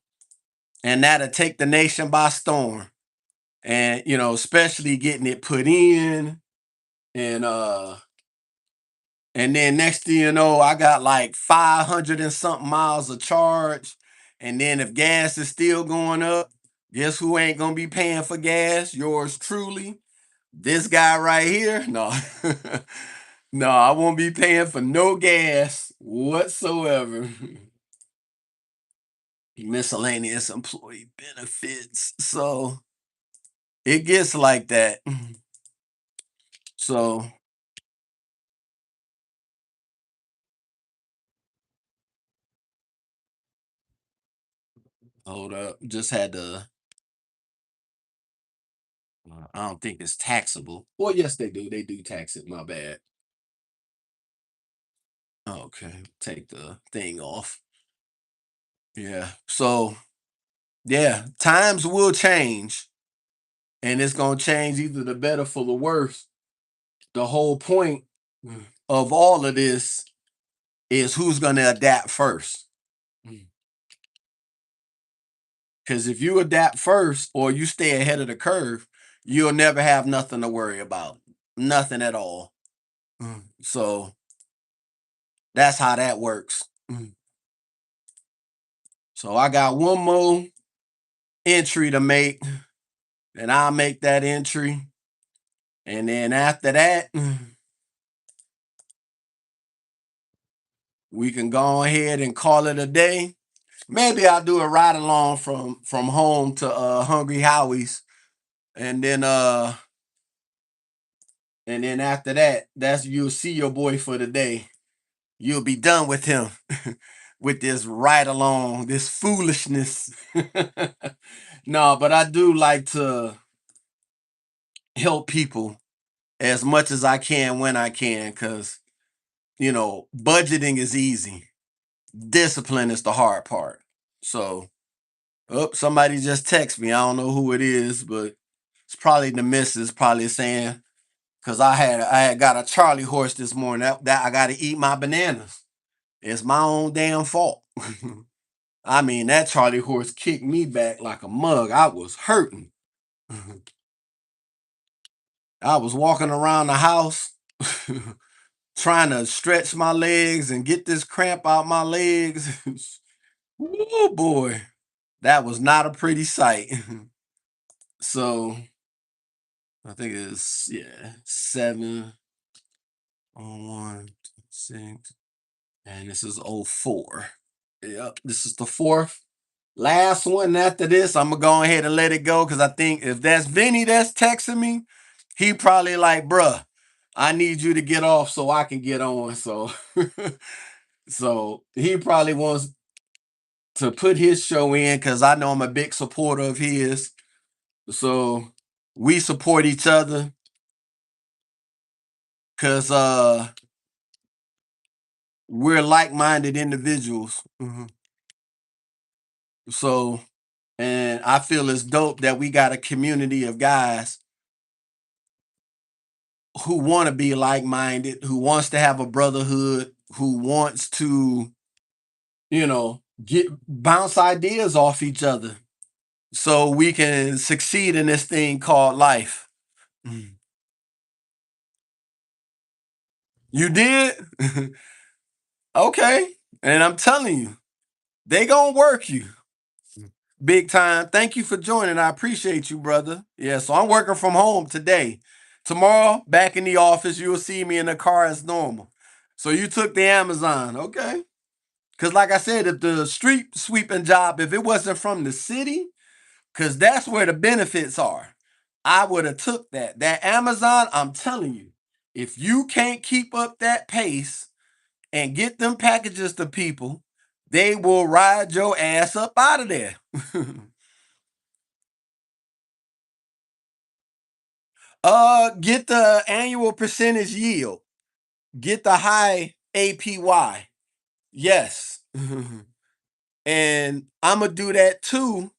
and that'll take the nation by storm. And especially getting it put in, and then next thing you know, I got like 500 and something miles of charge. And then if gas is still going up, guess who ain't gonna be paying for gas? Yours truly. This guy right here. No. No, I won't be paying for no gas whatsoever. Miscellaneous employee benefits. So it gets like that. So hold up. Just had to. I don't think it's taxable. Well, yes, they do. They do tax it. My bad. Okay, take the thing off. Yeah. So yeah, times will change, and it's gonna change either the better for the worse. The whole point of all of this is who's gonna adapt first. Because if you adapt first or you stay ahead of the curve, you'll never have nothing to worry about. Nothing at all. So that's how that works. So I got one more entry to make, and I'll make that entry. And then after that, we can go ahead and call it a day. Maybe I'll do a ride along from home to Hungry Howie's. And then after that, that's you'll see your boy for the day. You'll be done with him with this ride along, this foolishness. No, but I do like to help people as much as I can when I can, because budgeting is easy. Discipline is the hard part. So, somebody just text me. I don't know who it is, but it's probably the missus, probably saying, because I had got a Charlie horse this morning that I got to eat my bananas. It's my own damn fault. I mean, that Charlie horse kicked me back like a mug. I was hurting. I was walking around the house trying to stretch my legs and get this cramp out my legs. Oh boy, that was not a pretty sight. So I think it's seven on 1, 6, and this is 04. Yep, this is the fourth. Last one after this, I'm gonna go ahead and let it go because I think if that's Vinny that's texting me, he probably like, bruh, I need you to get off so I can get on. So so he probably wants to put his show in because I know I'm a big supporter of his. So we support each other because we're like-minded individuals. So, and I feel it's dope that we got a community of guys who want to be like-minded, who wants to have a brotherhood, who wants to, get bounce ideas off each other so we can succeed in this thing called life. You did? Okay. And I'm telling you, they gonna work you big time. Thank you for joining. I appreciate you, brother. Yeah, so I'm working from home today. Tomorrow, back in the office, you'll see me in the car as normal. So you took the Amazon, okay? Because like I said, if the street sweeping job, if it wasn't from the city, because that's where the benefits are, I would have took that. That Amazon, I'm telling you, if you can't keep up that pace, and get them packages to people, they will ride your ass up out of there. Get the annual percentage yield. Get the high APY. Yes. And I'm gonna do that too,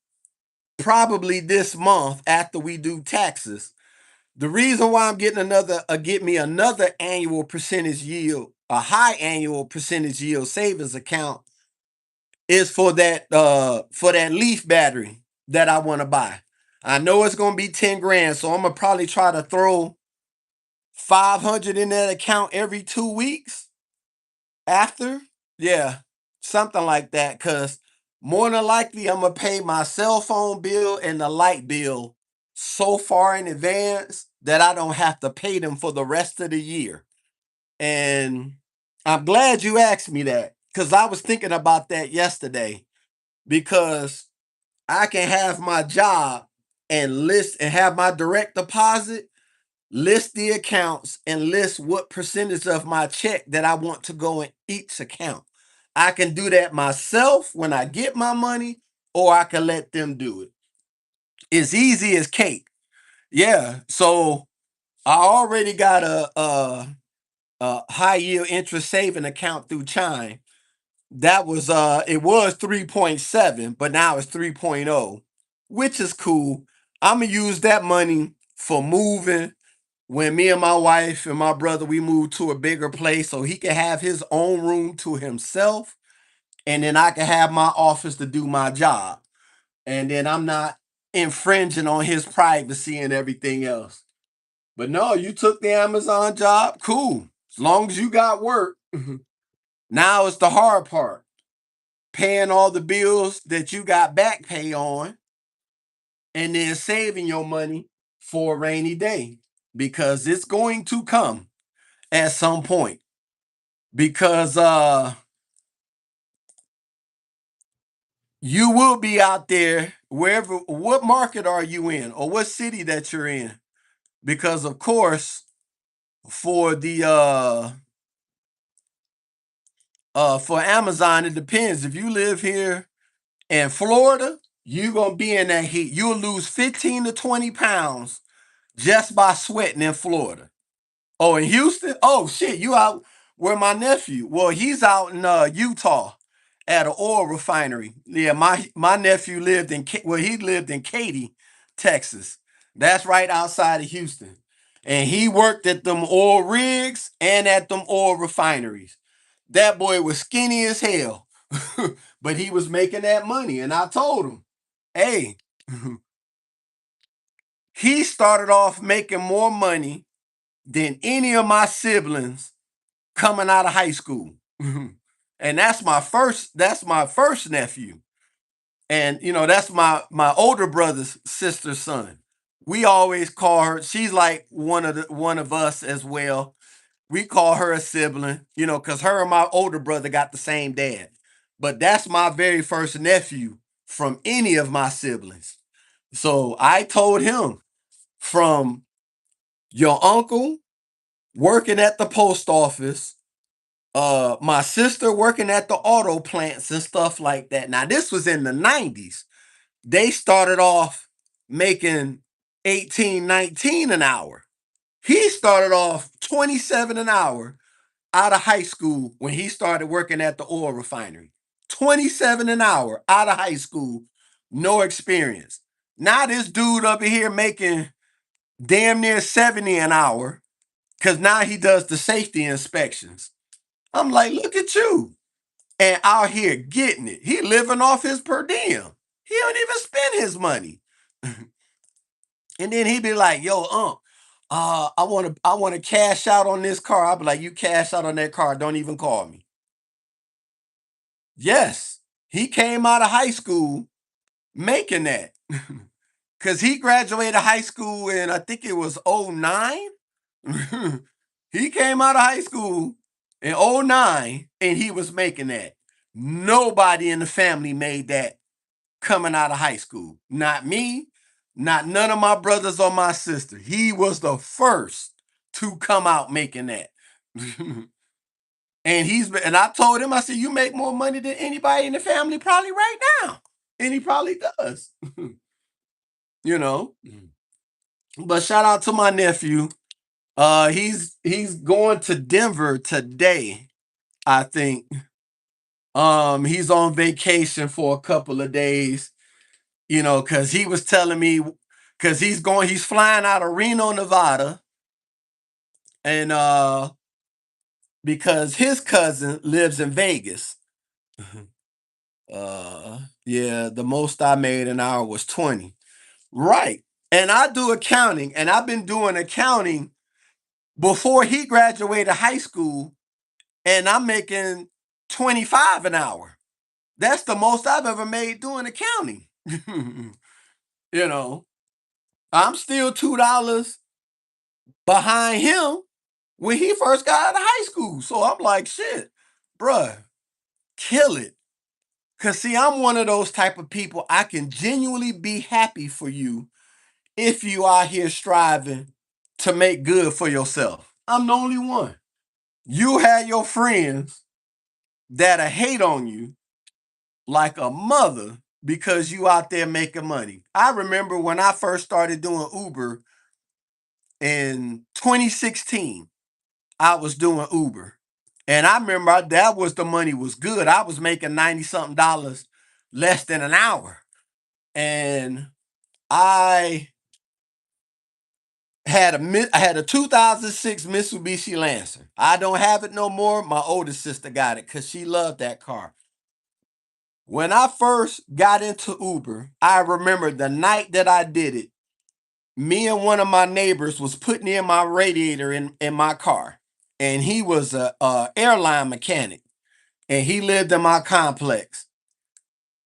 probably this month after we do taxes. The reason why I'm getting get me another annual percentage yield, a high annual percentage yield savings account, is for that leaf battery that I want to buy. I know it's gonna be 10 grand, so I'm gonna probably try to throw 500 in that account every 2 weeks after. Yeah, something like that. Cause more than likely I'm gonna pay my cell phone bill and the light bill so far in advance that I don't have to pay them for the rest of the year. And I'm glad you asked me that because I was thinking about that yesterday because I can have my job and list and have my direct deposit, list the accounts, and list what percentage of my check that I want to go in each account. I can do that myself when I get my money, or I can let them do it. It's easy as cake. Yeah. So I already got a high yield interest saving account through Chime. That was it was 3.7, but now it's 3.0, which is cool. I'm gonna use that money for moving when me and my wife and my brother we moved to a bigger place so he can have his own room to himself, and then I can have my office to do my job. And then I'm not infringing on his privacy and everything else. But no, you took the Amazon job, cool. As long as you got work. Now it's the hard part. Paying all the bills that you got back pay on and then saving your money for a rainy day because it's going to come at some point. Because you will be out there wherever. What market are you in or what city that you're in? Because of course for the for Amazon it depends. If you live here in Florida, you're gonna be in that heat. You'll lose 15 to 20 pounds just by sweating in Florida. Oh, in Houston? Oh shit, you out where my nephew? Well, he's out in Utah at an oil refinery. Yeah, my nephew lived in he lived in Katy, Texas. That's right outside of Houston. And he worked at them oil rigs and at them oil refineries. That boy was skinny as hell, but he was making that money. And I told him, hey, he started off making more money than any of my siblings coming out of high school. And that's my first nephew. And you know, that's my older brother's sister's son. We always call her, she's like one of us as well. We call her a sibling, you know, because her and my older brother got the same dad. But that's my very first nephew from any of my siblings. So I told him, from your uncle working at the post office, my sister working at the auto plants and stuff like that. Now this was in the 90s. They started off making 18, 19 an hour. He started off 27 an hour out of high school when he started working at the oil refinery. 27 an hour out of high school, no experience. Now this dude up here making damn near 70 an hour because now he does the safety inspections. I'm like, look at you. And out here getting it. He living off his per diem. He don't even spend his money. And then he be like, yo, I want to cash out on this car. I'll be like, you cash out on that car, don't even call me. Yes, he came out of high school making that. Cause he graduated high school in I think it was '09. He came out of high school in '09 and he was making that. Nobody in the family made that coming out of high school. Not me, not none of my brothers or my sister. He was the first to come out making that. And I told him, I said, you make more money than anybody in the family probably right now. And he probably does. you know. But shout out to my nephew. He's going to Denver today, I think. He's on vacation for a couple of days, because he was telling me, because he's flying out of Reno, Nevada, and because his cousin lives in Vegas. Yeah, the most I made an hour was 20. Right. And I do accounting, and I've been doing accounting before he graduated high school, and I'm making 25 an hour. That's the most I've ever made doing accounting. you know, I'm still $2 behind him when he first got out of high school. So I'm like, shit, bruh, kill it. Cause see, I'm one of those type of people. I can genuinely be happy for you if you are here striving to make good for yourself. I'm the only one. You had your friends that'll hate on you like a mother because you out there making money. I remember when I first started doing Uber in 2016, I was doing Uber. And I remember that was the money was good. I was making 90 something dollars less than an hour. And I I had a 2006 Mitsubishi Lancer. I don't have it no more. My oldest sister got it because she loved that car. When I first got into Uber, I remember the night that I did it, me and one of my neighbors was putting in my radiator in my car. And he was a airline mechanic. And he lived in my complex.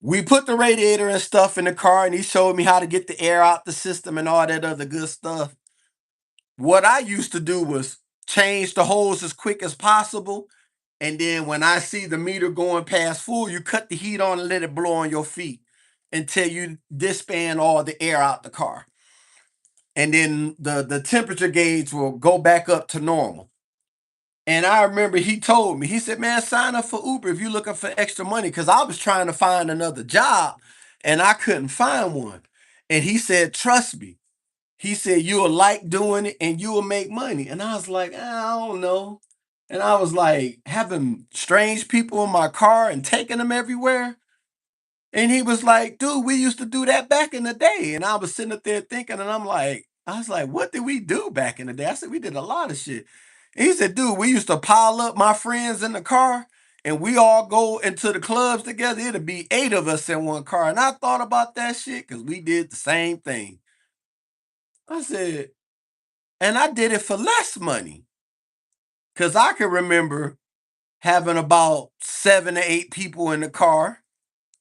We put the radiator and stuff in the car, and he showed me how to get the air out the system and all that other good stuff. What I used to do was change the hose as quick as possible. And then when I see the meter going past full, you cut the heat on and let it blow on your feet until you disband all the air out the car. And then the temperature gauge will go back up to normal. And I remember he told me, he said, man, sign up for Uber if you're looking for extra money. Because I was trying to find another job and I couldn't find one. And he said, trust me. He said, you'll like doing it and you will make money. And I was like, I don't know. And I was like having strange people in my car and taking them everywhere. And he was like, dude, we used to do that back in the day. And I was sitting up there thinking, and I was like, what did we do back in the day? I said, we did a lot of shit. And he said, dude, we used to pile up my friends in the car and we all go into the clubs together. It'd be 8 of us in one car. And I thought about that shit because we did the same thing. I said, and I did it for less money. Because I can remember having about 7 to 8 people in the car,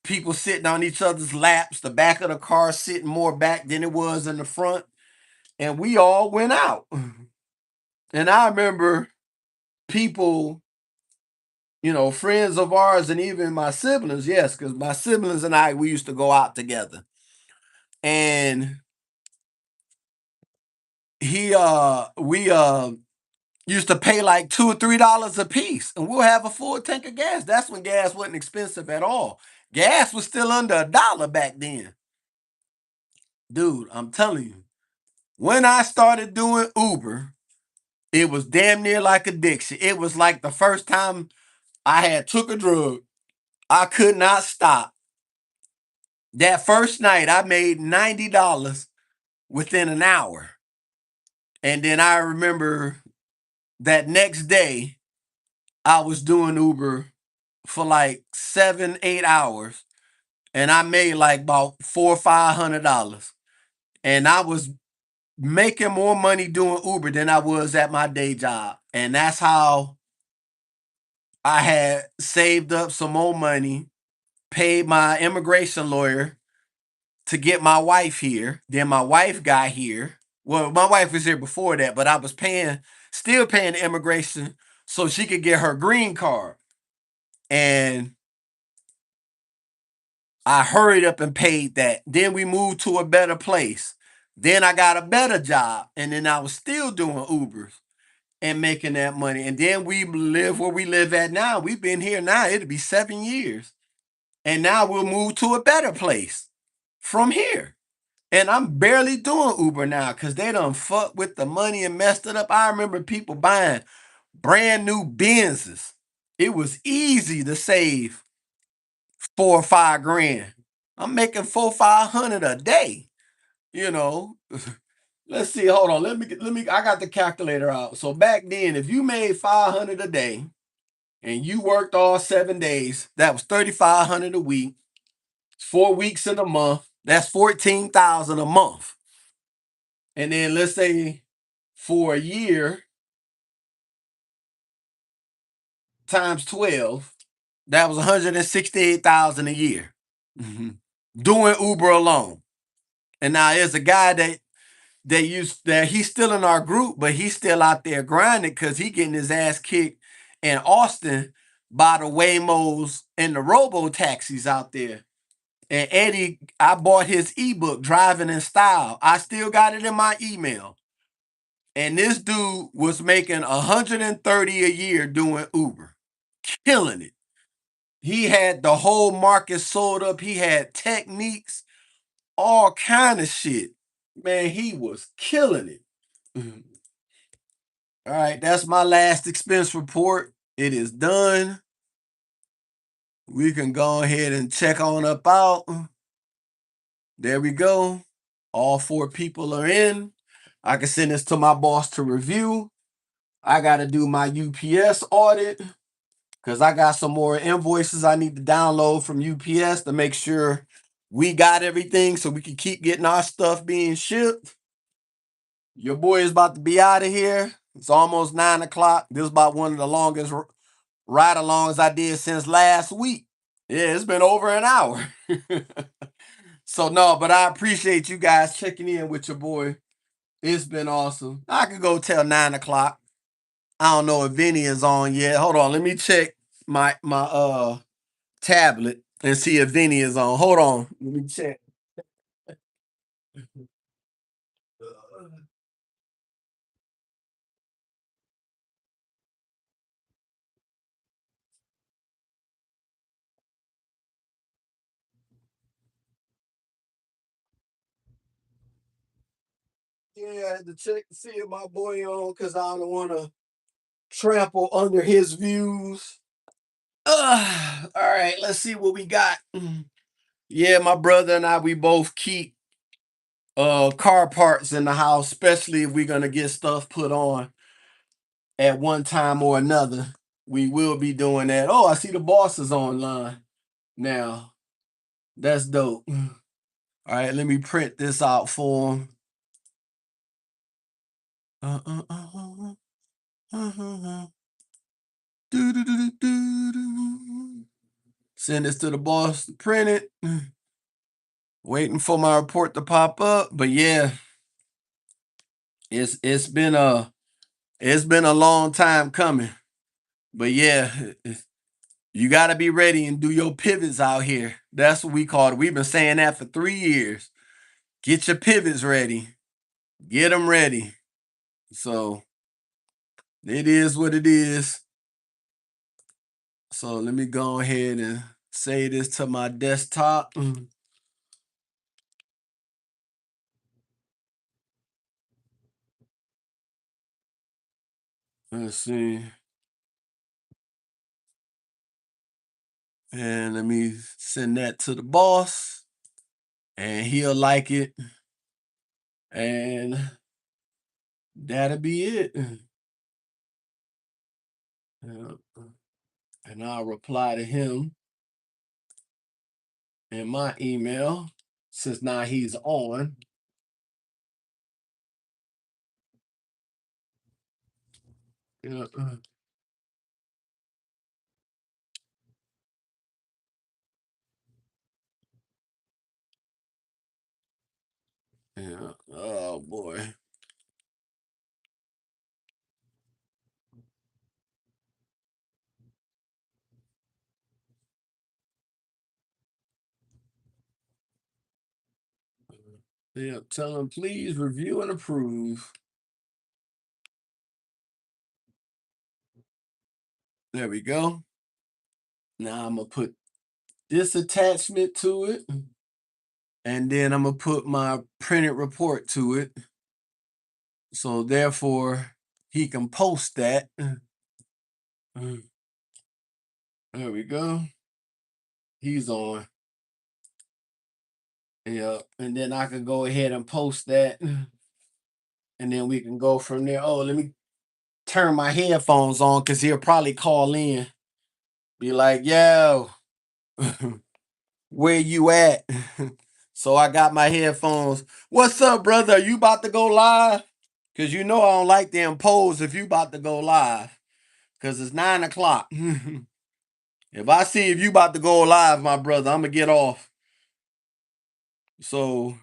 people sitting on each other's laps, the back of the car sitting more back than it was in the front. And we all went out. And I remember people, friends of ours and even my siblings, yes, because my siblings and I, we used to go out together. And we used to pay like $2 or $3 a piece, and we'll have a full tank of gas. That's when gas wasn't expensive at all. Gas was still under $1 back then. Dude, I'm telling you, when I started doing Uber, it was damn near like addiction. It was like the first time I had took a drug. I could not stop. That first night, I made $90 within an hour. And then I remember that next day, I was doing Uber for like 7, 8 hours, and I made like about $400 or $500. And I was making more money doing Uber than I was at my day job. And that's how I had saved up some more money, paid my immigration lawyer to get my wife here. Then my wife got here. Well, my wife was here before that, but I was still paying the immigration so she could get her green card. And I hurried up and paid that. Then we moved to a better place. Then I got a better job. And then I was still doing Ubers. and making that money. And then we live where we live at now. We've been here now, it'll be 7 years. And now we'll move to a better place from here. And I'm barely doing Uber now because they done fucked with the money and messed it up. I remember people buying brand new Benzes. It was easy to save 4 or 5 grand. I'm making 400-500 a day. You know, let's see. Hold on. Let me. I got the calculator out. So back then, if you made 500 a day and you worked all 7 days, that was 3,500 a week. 4 weeks in a month. That's 14,000 a month. And then let's say for a year times 12, that was 168,000 a year. Mhm. Doing Uber alone. And now there's a guy that he's still in our group, but he's still out there grinding because he getting his ass kicked in Austin by the Waymos and the robo taxis out there. And Eddie, I bought his ebook, Driving in Style. I still got it in my email. And this dude was making 130 a year doing Uber, killing it. He had the whole market sold up. He had techniques, all kind of shit. Man, he was killing it. All right, that's my last expense report. It is done. We can go ahead and check on up out. There we go. All 4 people are in. I can send this to my boss to review. I got to do my UPS audit because I got some more invoices I need to download from UPS to make sure we got everything so we can keep getting our stuff being shipped. Your boy is about to be out of here. It's almost 9 o'clock. This is about one of the longest ride alongs I did since last week. Yeah, it's been over an hour. So no, but I appreciate you guys checking in with your boy. It's been awesome. I could go till 9 o'clock. I don't know if Vinny is on yet. Hold on, let me check my tablet and see if Vinny is on. Hold on, let me check. Yeah, I had to check to see if my boy on because I don't want to trample under his views. All right, let's see what we got. Yeah, my brother and I, we both keep car parts in the house, especially if we're gonna get stuff put on at one time or another. We will be doing that. Oh, I see the boss is online now. That's dope. All right, let me print this out for him. Uh, uh, uh, uh, Send this to the boss to print it. Waiting for my report to pop up. But yeah, it's been a long time coming. But yeah, you gotta be ready and do your pivots out here. That's what we call it. We've been saying that for 3 years. Get your pivots ready. Get them ready. So it is what it is. So let me go ahead and save this to my desktop. Let's see. And let me send that to the boss. And he'll like it. And that'll be it. And I'll reply to him in my email since now he's on. Yeah. Yeah. Oh boy. Yeah. Tell him please review and approve. There we go. Now I'm gonna put this attachment to it, and then I'm gonna put my printed report to it. So therefore, he can post that. There we go. He's on. Yeah, and then I can go ahead and post that, and then we can go from there. Oh, let me turn my headphones on because he'll probably call in, be like, "Yo, where you at?" So I got my headphones. What's up, brother? Are you about to go live? Because you know I don't like to impose if you about to go live. Because it's 9 o'clock. If I see if you about to go live, my brother, I'm going to get off. So,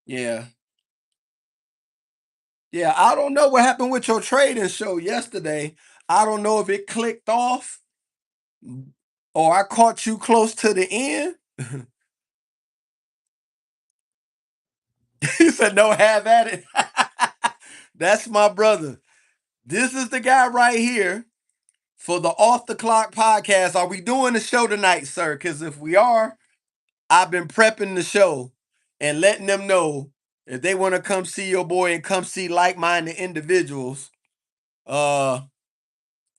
yeah. Yeah, I don't know what happened with your trading show yesterday. I don't know if it clicked off or I caught you close to the end. He said, no, have at it. That's my brother. This is the guy right here for the Off the Clock podcast. Are we doing the show tonight, sir? Because if we are, I've been prepping the show and letting them know if they want to come see your boy and come see like-minded individuals, uh,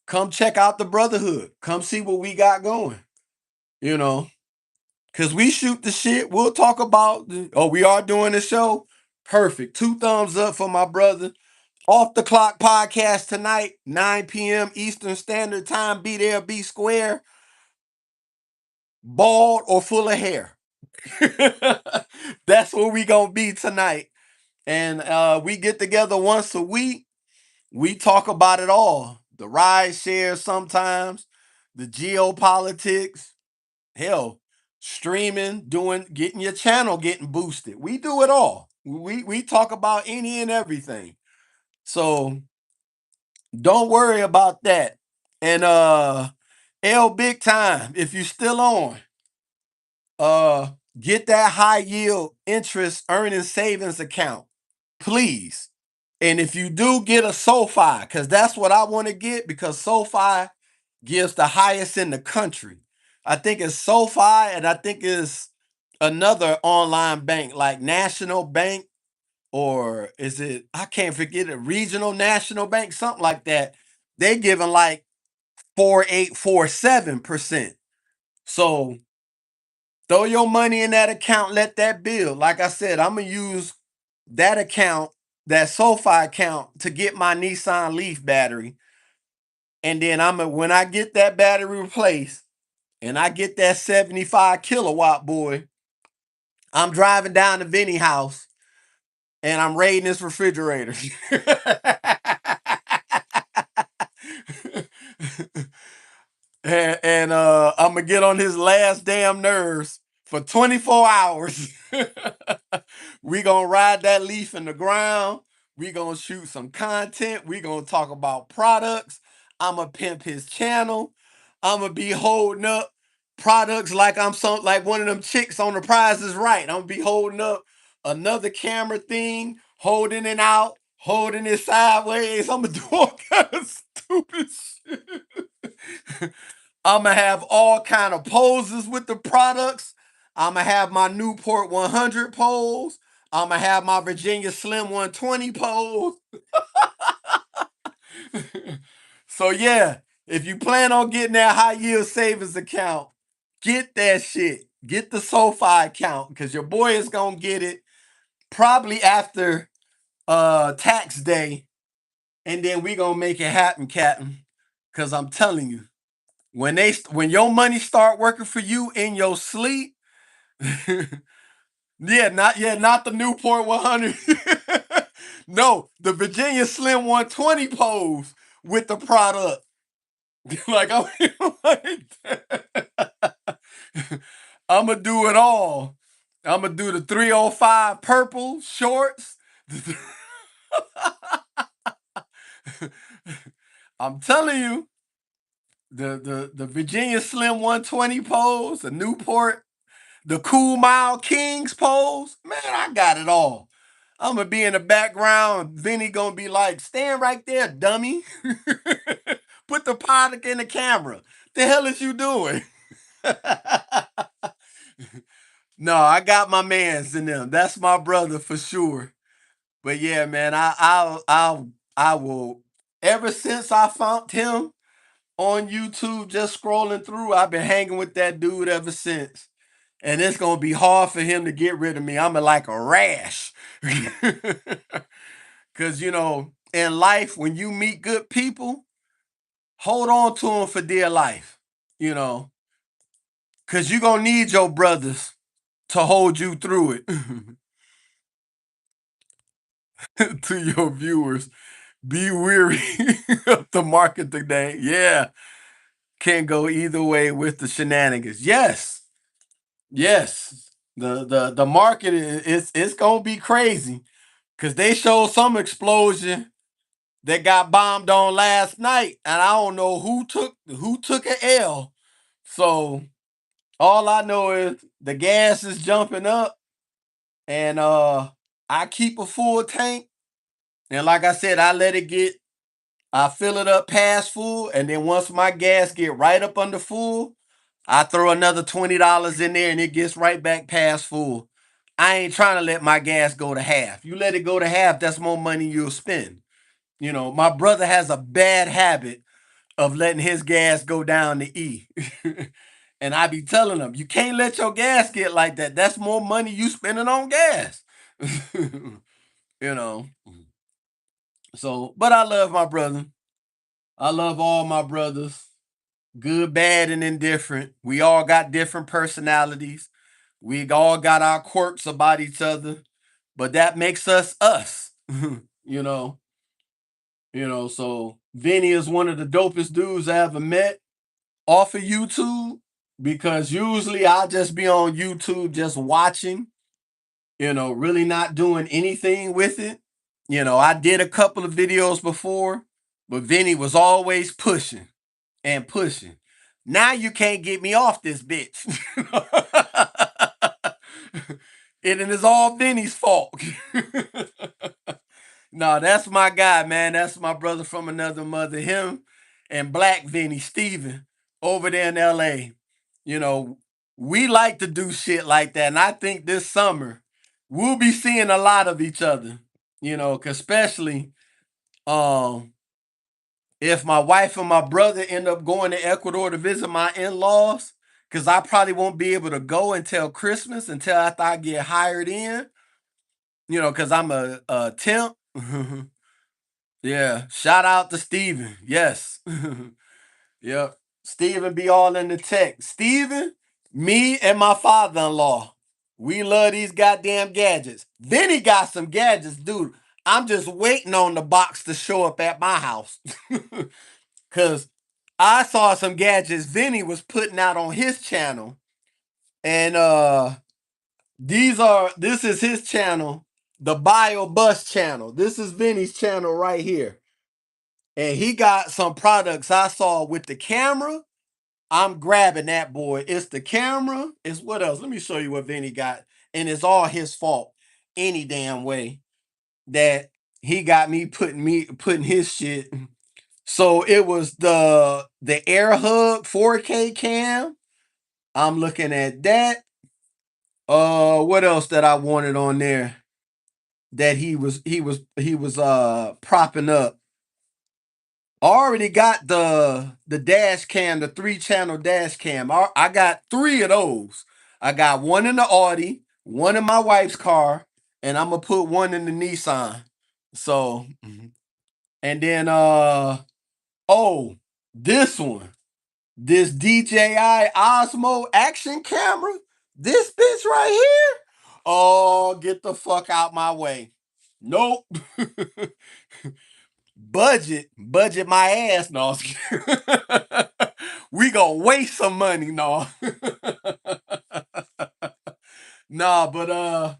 come check out the Brotherhood. Come see what we got going. You know, because we shoot the shit. We'll talk about, we are doing the show. Perfect. 2 thumbs up for my brother. Off the Clock podcast tonight, 9 p.m. Eastern Standard Time. Be there, be square. Bald or full of hair. That's where we gonna be tonight. And we get together once a week. We talk about it all. The ride share sometimes, the geopolitics, hell, streaming, getting your channel getting boosted. We do it all. We talk about any and everything. So don't worry about that. And L Big Time, if you still on, uh get that high yield interest earning savings account, please. And if you do, get a SoFi, because that's what I want to get, because SoFi gives the highest in the country. I think it's SoFi, and I think it's another online bank like National Bank, or is it, I can't forget it, Regional National Bank, something like that. They're giving like 4.847%. So throw your money in that account, let that build. Like I said, I'm gonna use that account, that SoFi account, to get my Nissan Leaf battery. And then when I get that battery replaced and I get that 75 kilowatt boy, I'm driving down to Vinny house and I'm raiding this refrigerator. and I'm gonna get on his last damn nerves for 24 hours. We gonna ride that leaf in the ground. We gonna shoot some content. We gonna talk about products. I'm gonna pimp his channel. I'm gonna be holding up products like I'm like one of them chicks on The Price Is Right. I'm gonna be holding up another camera thing, holding it out, holding it sideways. I'm gonna do all kind of stupid shit. I'm gonna have all kind of poses with the products. I'm gonna have my Newport 100 pose. I'm gonna have my Virginia Slim 120 pose. So yeah, if you plan on getting that high yield savings account, get that shit. Get the SoFi account, because your boy is gonna get it probably after tax day, and then we gonna make it happen, Captain. Cause I'm telling you, when your money start working for you in your sleep, not the Newport 100. No, the Virginia Slim 120 pose with the product. Like I'm gonna do it all. I'm gonna do the 305 purple shorts. I'm telling you, the Virginia Slim 120 pose, the Newport, the Cool Mile Kings pose. Man, I got it all. I'm gonna be in the background. Vinny gonna be like, stand right there, dummy. Put the product in the camera. The hell is you doing? No, I got my mans in them. That's my brother for sure. But yeah, man, I will. Ever since I found him on YouTube, just scrolling through, I've been hanging with that dude ever since. And it's gonna be hard for him to get rid of me. I'm like a rash. Cause in life, when you meet good people, hold on to them for dear life. You know, cause you gonna need your brothers to hold you through it. To your viewers, be weary of the market today. Yeah, can't go either way with the shenanigans. Yes, yes. The market is it's gonna be crazy because they showed some explosion that got bombed on last night, and I don't know who took an L. So all I know is the gas is jumping up, and I keep a full tank, and like I said, I fill it up past full, and then once my gas get right up under full, I throw another $20 in there, and it gets right back past full. I ain't trying to let my gas go to half. You let it go to half, that's more money you'll spend. My brother has a bad habit of letting his gas go down to E. And I be telling him, you can't let your gas get like that. That's more money you spending on gas. you know. So, but I love my brother. I love all my brothers. Good, bad, and indifferent. We all got different personalities. We all got our quirks about each other, but that makes us us. you know. So Vinny is one of the dopest dudes I ever met off of YouTube because usually I just be on YouTube just watching, really not doing anything with it. I did a couple of videos before, but Vinny was always pushing and pushing. Now you can't get me off this bitch. And it is all Vinny's fault. No, that's my guy, man. That's my brother from another mother. Him and Black Vinny Steven over there in LA. You know, we like to do shit like that. And I think this summer we'll be seeing a lot of each other. 'Cause especially um if my wife and my brother end up going to Ecuador to visit my in-laws, because I probably won't be able to go until Christmas, until after I get hired in, because I'm a temp. Yeah. Shout out to Steven. Yes. Yep. Steven be all in the tech. Steven, me, and my father-in-law. We love these goddamn gadgets. Then he got some gadgets, dude. I'm just waiting on the box to show up at my house. Cause I saw some gadgets Vinny was putting out on his channel. And this is his channel, the Bio Bus channel. This is Vinny's channel right here. And he got some products I saw with the camera. I'm grabbing that boy. It's the camera. It's what else? Let me show you what Vinny got. And it's all his fault any damn way that he got me putting his shit. So it was the AirHub 4K cam. I'm looking at that. What else that I wanted on there that he was propping up? I already got the dash cam, the 3-channel dash cam. I got 3 of those. I got one in the Audi, one in my wife's car, and I'm gonna put one in the Nissan. So, and then oh, this one. This DJI Osmo action camera, this bitch right here. Oh, get the fuck out my way. Nope. budget my ass. No, we gonna waste some money. No, no, but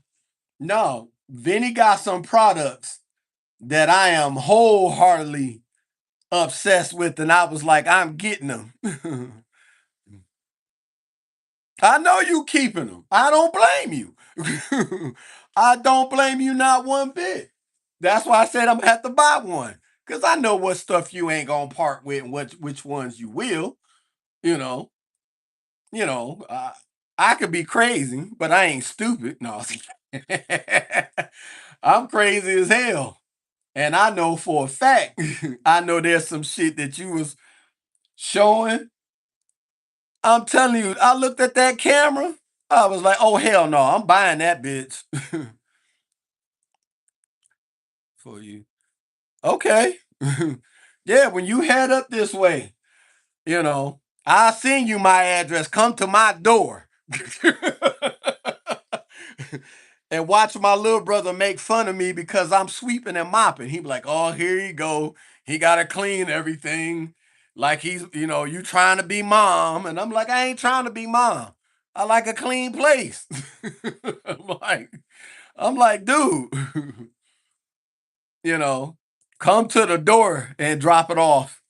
no. Vinny got some products that I am wholeheartedly obsessed with, and I was like, I'm getting them. I know you keeping them. I don't blame you. I don't blame you not one bit. That's why I said I'm gonna have to buy one. Cause I know what stuff you ain't gonna part with and which ones you will. You know, you know, I could be crazy, but I ain't stupid. No, I'm crazy as hell. And I know for a fact, I know there's some shit that you was showing. I'm telling you, I looked at that camera. I was like, oh hell no, I'm buying that bitch for you. Okay. Yeah, when you head up this way, I'll send you my address. Come to my door. And watch my little brother make fun of me because I'm sweeping and mopping. He be like, oh, here you go. He gotta clean everything. Like he's, you trying to be mom. And I'm like, I ain't trying to be mom. I like a clean place. I'm like, I'm like, dude, you know, come to the door and drop it off.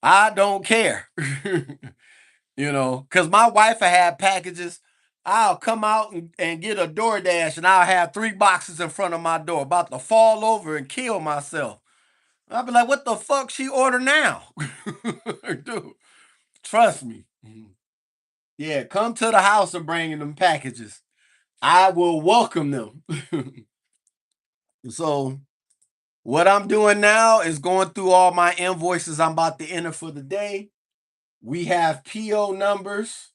I don't care. Because my wife will have packages. I'll come out and get a DoorDash and I'll have 3 boxes in front of my door, about to fall over and kill myself. I'll be like, what the fuck she order now? Dude, trust me. Yeah, come to the house and bring in them packages. I will welcome them. So what I'm doing now is going through all my invoices I'm about to enter for the day. We have PO numbers.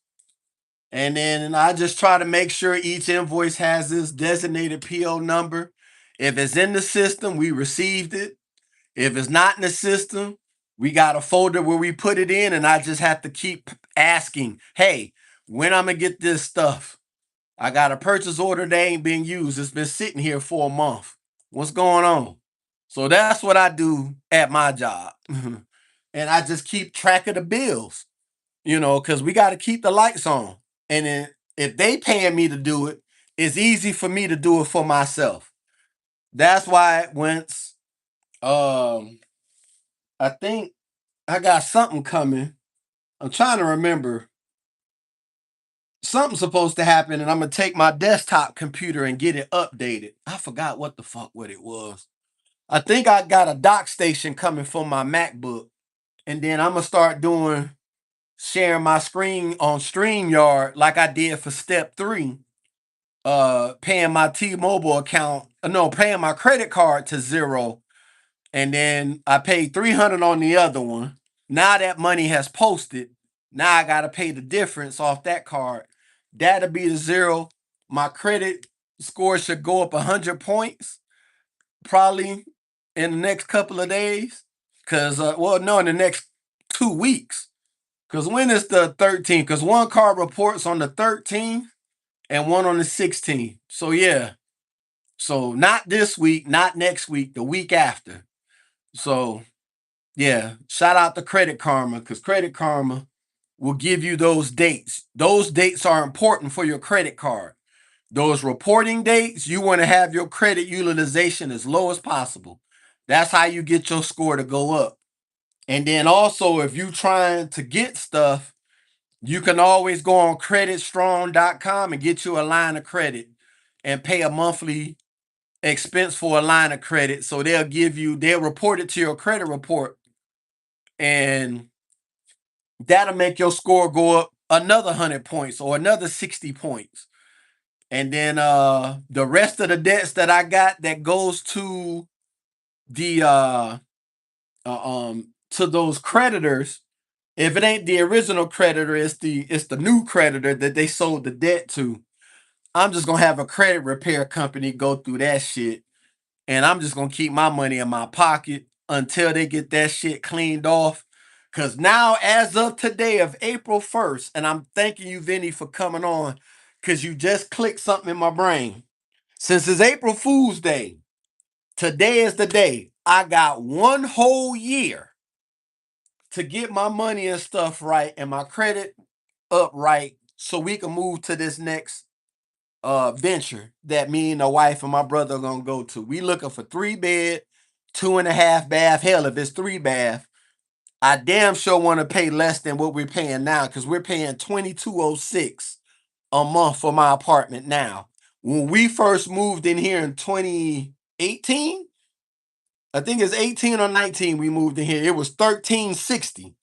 And then I just try to make sure each invoice has this designated PO number. If it's in the system, we received it. If it's not in the system, we got a folder where we put it in, and I just have to keep asking, hey, when I'm gonna get this stuff? I got a purchase order that ain't been used. It's been sitting here for a month. What's going on? So that's what I do at my job. And I just keep track of the bills, because we got to keep the lights on. And then if they paying me to do it, it's easy for me to do it for myself. That's why once I think I got something coming. I'm trying to remember. Something's supposed to happen, and I'm gonna take my desktop computer and get it updated. I forgot what it was. I think I got a dock station coming for my MacBook, and then I'm gonna start doing sharing my screen on StreamYard like I did for step 3. Paying my T-Mobile account, no, paying my credit card to 0, and then I paid 300 on the other one. Now that money has posted, now I gotta pay the difference off that card. That'll be the 0. My credit score should go up 100 points probably in the next couple of days. Cause no, in the next 2 weeks. Cause when is the 13th? Cause one card reports on the 13th and one on the 16th. So yeah. So not this week, not next week, the week after. So yeah, shout out to Credit Karma, because Credit Karma will give you those dates. Those dates are important for your credit card. Those reporting dates, you want to have your credit utilization as low as possible. That's how you get your score to go up. And then also, if you're trying to get stuff, you can always go on creditstrong.com and get you a line of credit and pay a monthly expense for a line of credit. So they'll report it to your credit report, and that'll make your score go up another 100 points or another 60 points. And then the rest of the debts that I got that goes to the to those creditors. If it ain't the original creditor, it's the new creditor that they sold the debt to. I'm just gonna have a credit repair company go through that shit, and I'm just gonna keep my money in my pocket until they get that shit cleaned off. Cause now, as of today of April 1st, and I'm thanking you, Vinny, for coming on, cause you just clicked something in my brain. Since it's April Fool's Day, today is the day. I got one whole year to get my money and stuff right and my credit up right so we can move to this next venture that me and the wife and my brother are gonna go to. We looking for 3 bed, 2.5 bath. Hell, if it's 3 bath, I damn sure want to pay less than what we're paying now, because we're paying $2206 a month for my apartment now. When we first moved in here in 2018, I think it's 18 or 19 we moved in here. It was 1360.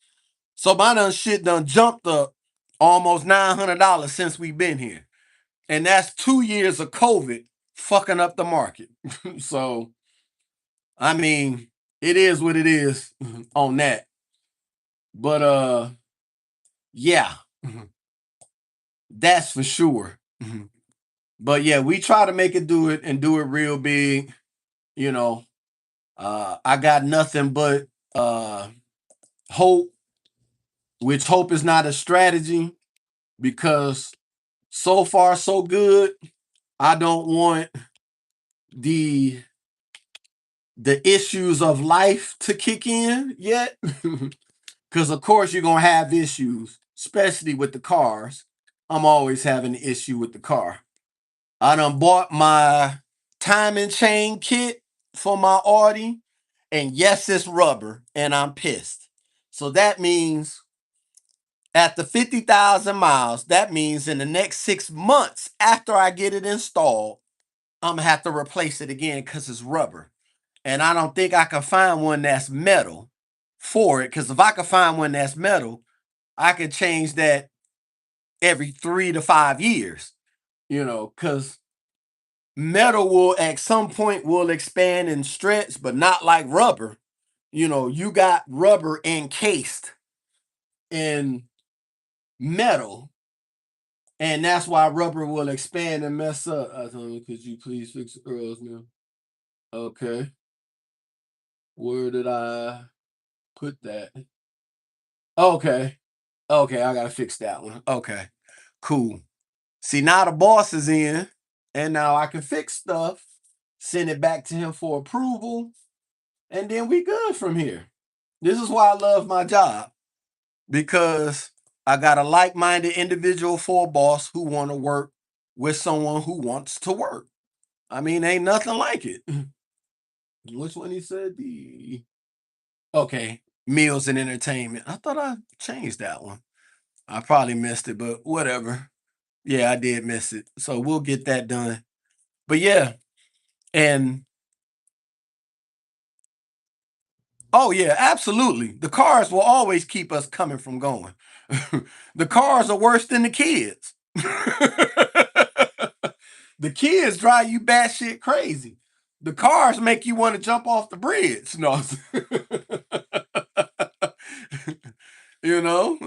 So my shit done jumped up almost $900 since we've been here. And that's 2 years of COVID fucking up the market. So, I mean, it is what it is on that. But yeah, that's for sure. But yeah, we try to make it do it and do it real big. You know, I got nothing but hope, which hope is not a strategy because so far so good. I don't want the the issues of life to kick in yet. Because of course you're gonna have issues, especially with the cars. I'm always having an issue with the car. I done bought my timing chain kit for my Audi, and yes, it's rubber, and I'm pissed. So that means at the 50,000 miles, that means in the next 6 months after I get it installed, I'm gonna have to replace it again because it's rubber. And I don't think I can find one that's metal for it. Because if I could find one that's metal, I could change that every 3 to 5 years. Because metal will at some point will expand and stretch, but not like rubber. You got rubber encased in metal, and that's why rubber will expand and mess up. I told you, could you please fix Earl's now? Okay. Where did I put that? Okay. Okay, I gotta fix that one. Okay. Cool. See, now the boss is in, and now I can fix stuff, send it back to him for approval, and then we good from here. This is why I love my job, because I got a like-minded individual for a boss who want to work with someone who wants to work. I mean, ain't nothing like it. Which one he said? The Okay, meals and entertainment. I thought I changed that one. I probably missed it, but whatever. Yeah, I did miss it. So we'll get that done. But yeah, and oh yeah, absolutely. The cars will always keep us coming from going. The cars are worse than the kids. The kids drive you batshit crazy. The cars make you want to jump off the bridge. No. you know?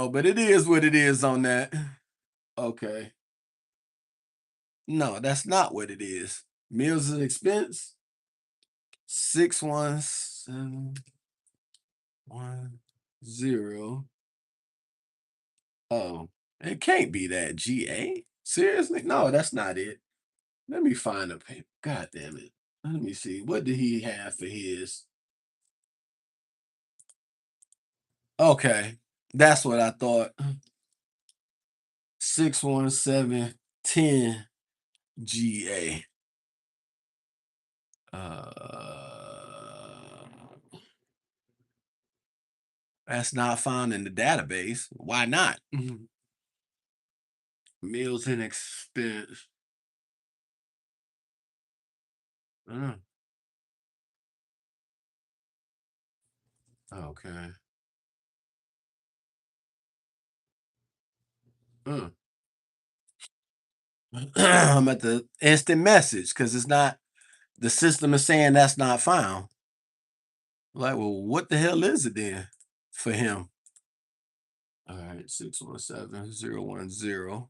But it is what it is on that. Okay. No, that's not what it is. Meals and expense 61710. Oh, it can't be that GA. Seriously? No, that's not it. Let me find a paper. God damn it. Let me see. What did he have for his? Okay. That's what I thought. 61710 GA. That's not found in the database. Why not? Meals and expense. Uh, okay. Uh. I'm at the instant message because it's not, the system is saying that's not found. Like, well, what the hell is it then for him? All right, 6171010.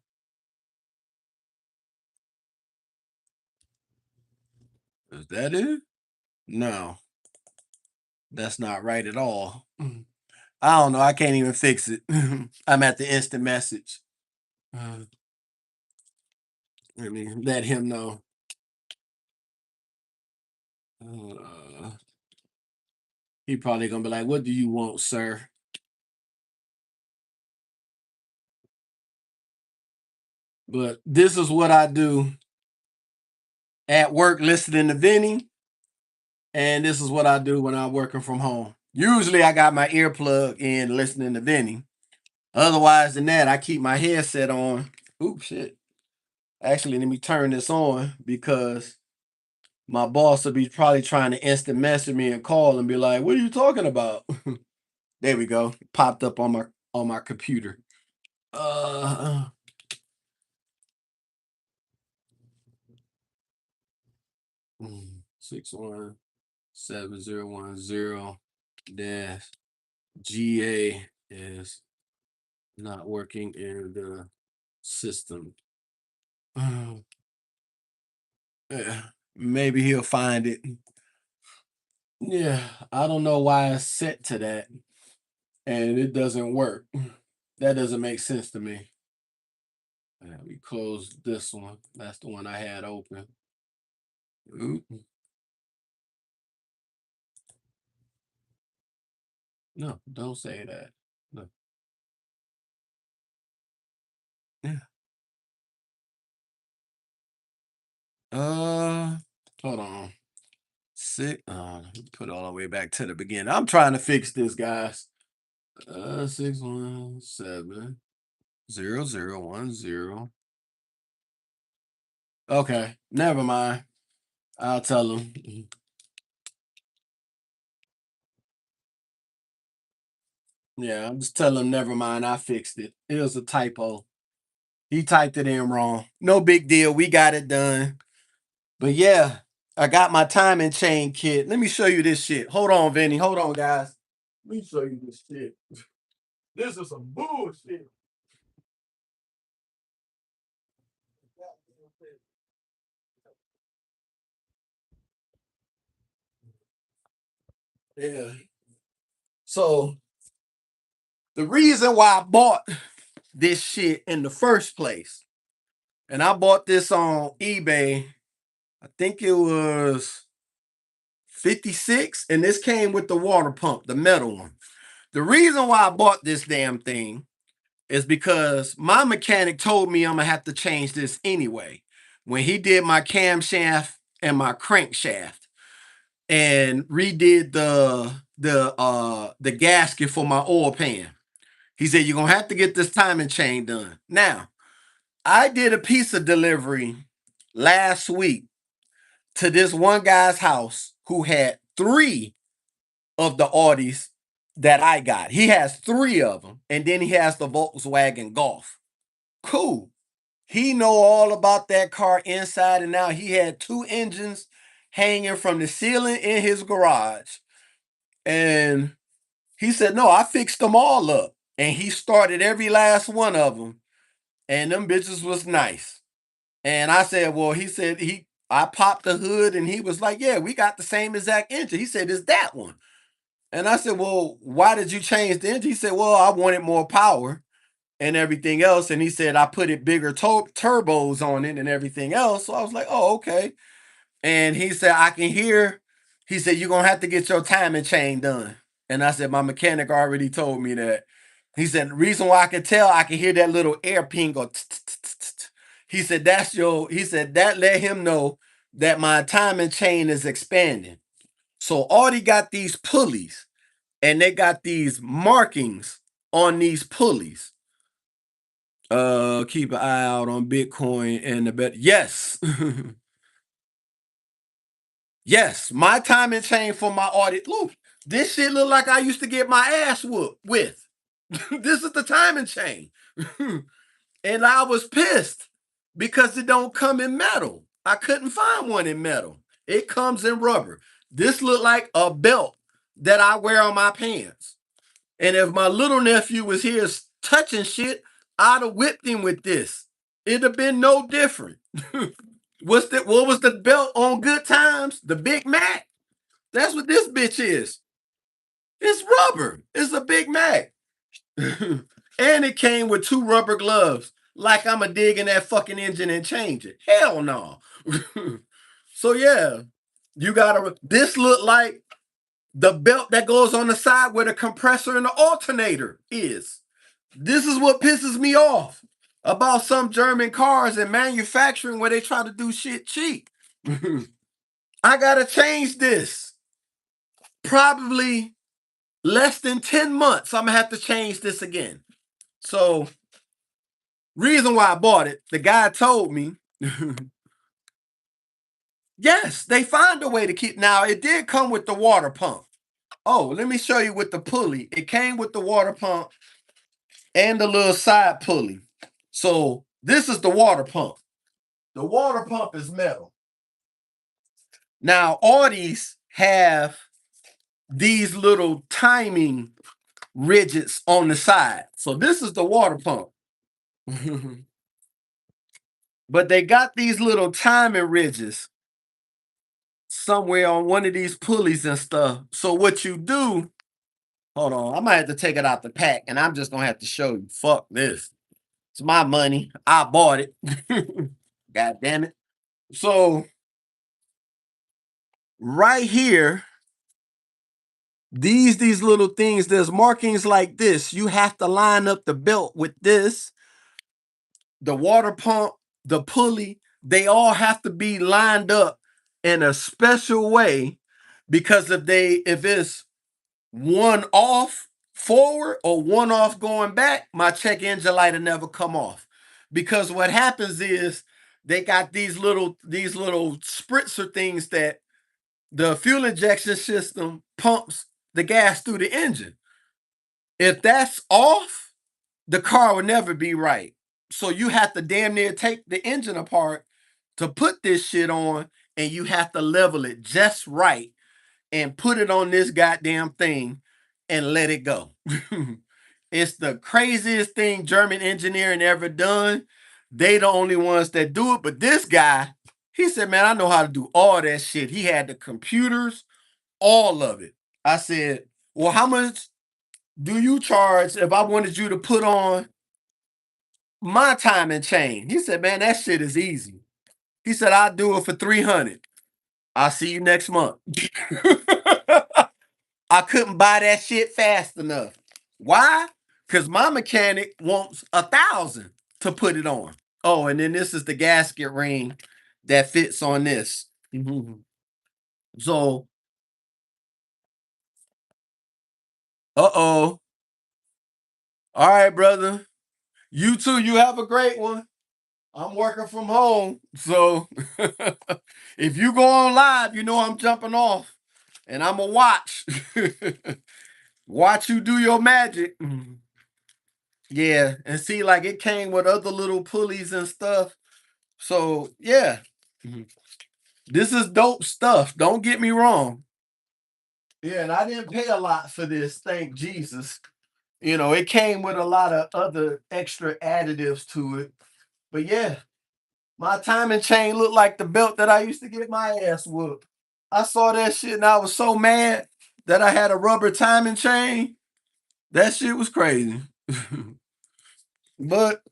Is that it? No, that's not right at all. I don't know. I can't even fix it. I'm at the instant message. Uh, Let me let him know. Uh, he probably gonna be like, "What do you want, sir?" But this is what I do at work, listening to Vinny, and this is what I do when I'm working from home. Usually, I got my earplug in, listening to Vinny. Otherwise than that, I keep my headset on. Oops, shit. Actually, let me turn this on because my boss will be probably trying to instant message me and call and be like, "What are you talking about?" There we go. Popped up on my computer. Uh 61710 dash GA is not working in the system. Yeah, maybe he'll find it. Yeah, I don't know why it's set to that and it doesn't work. That doesn't make sense to me. We closed this one. That's the one I had open. Oop. No, don't say that. No. Yeah. Uh, hold on. Put it all the way back to the beginning. I'm trying to fix this, guys. 6170010. Okay, never mind. I'll tell him. Yeah, I'm just telling him never mind. I fixed it. It was a typo. He typed it in wrong. No big deal. We got it done. But yeah, I got my timing chain kit. Let me show you this shit. Hold on, Vinny. Hold on, guys. Let me show you this shit. This is some bullshit. Yeah. So the reason why I bought this shit in the first place, and I bought this on eBay, I think it was 56, and this came with the water pump, the metal one. The reason why I bought this damn thing is because my mechanic told me I'm gonna have to change this anyway. When he did my camshaft and my crankshaft and redid the gasket for my oil pan. He said, you're gonna have to get this timing chain done. Now, I did a pizza delivery last week to this one guy's house who had 3 of the Audis that I got. He has 3 of them, and then he has the Volkswagen Golf. Cool. He know all about that car inside and out. He had 2 engines hanging from the ceiling in his garage. And he said, no, I fixed them all up. And he started every last one of them. And them bitches was nice. And I said, well, he said I popped the hood and he was like, yeah, we got the same exact engine. He said, it's that one. And I said, well, why did you change the engine? He said, well, I wanted more power and everything else. And he said, I put it bigger turbos on it and everything else. So I was like, oh, okay. And he said, I can hear, he said, you're going to have to get your timing chain done. And I said, my mechanic already told me that. He said, the reason why I can tell, I can hear that little air ping go. He said, he said, that let him know that my timing chain is expanding. So Audi got these pulleys and they got these markings on these pulleys. Keep an eye out on Bitcoin and the bet. Yes. Yes, my timing chain for my audit. Look, this shit look like I used to get my ass whooped with. This is the timing chain. And I was pissed because it don't come in metal. I couldn't find one in metal. It comes in rubber. This looked like a belt that I wear on my pants. And if my little nephew was here touching shit, I'd have whipped him with this. It'd have been no different. What was the belt on Good Times? The Big Mac? That's what this bitch is. It's rubber. It's a Big Mac. And it came with 2 rubber gloves. Like I'm a dig in that fucking engine and change it. Hell no. So yeah, you gotta. This look like the belt that goes on the side where the compressor and the alternator is. This is what pisses me off about some German cars and manufacturing where they try to do shit cheap. I gotta change this. Probably less than 10 months, I'm gonna have to change this again. So, reason why I bought it, the guy told me, Yes, they find a way to keep. Now, it did come with the water pump. Oh, let me show you with the pulley. It came with the water pump and the little side pulley. So this is the water pump. The water pump is metal. Now, Audis have these little timing ridges on the side. So this is the water pump. But they got these little timing ridges somewhere on one of these pulleys and stuff. So what you do, hold on, I might have to take it out the pack and I'm just gonna have to show you. Fuck this. It's my money. I bought it. God damn it. So right here, these little things, there's markings like this. You have to line up the belt with this, the water pump, the pulley, they all have to be lined up in a special way, because if it's one off forward or one off going back, my check engine light will never come off. Because what happens is they got these little spritzer things that the fuel injection system pumps the gas through the engine. If that's off, the car will never be right. So you have to damn near take the engine apart to put this shit on, and you have to level it just right and put it on this goddamn thing and let it go. It's the craziest thing German engineering ever done. They the only ones that do it, but this guy, he said, man, I know how to do all that shit. He had the computers, all of it. I said, well, how much do you charge if I wanted you to put on my timing chain? He said, man, that shit is easy. He said, I'll do it for 300. I'll see you next month. I couldn't buy that shit fast enough. Why? Because my mechanic wants 1,000 to put it on. Oh, and then this is the gasket ring that fits on this. So, uh-oh. All right, brother. You too. You have a great one. I'm working from home. So if you go on live, you know I'm jumping off. And I'm going to watch. Watch you do your magic. Yeah. And see, like, it came with other little pulleys and stuff. So, yeah. This is dope stuff. Don't get me wrong. Yeah, and I didn't pay a lot for this, thank Jesus. You know, it came with a lot of other extra additives to it. But yeah, my timing chain looked like the belt that I used to get my ass whooped. I saw that shit and I was so mad that I had a rubber timing chain. That shit was crazy. But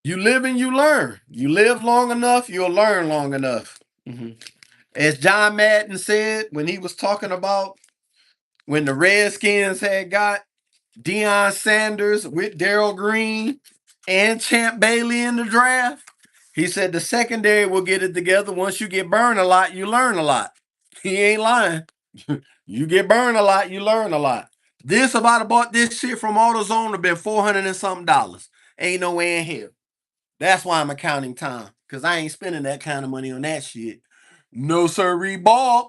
you live and you learn. You live long enough, you'll learn long enough. As John Madden said when he was talking about when the Redskins had got Deion Sanders with Darrell Green and Champ Bailey in the draft, he said the secondary will get it together. Once you get burned a lot, you learn a lot. He ain't lying. You get burned a lot, you learn a lot. This, if I'd have bought this shit from AutoZone, would have been $400 and something dollars. Ain't no way in hell. That's why I'm accounting time, because I ain't spending that kind of money on that shit. No, sir, Bob.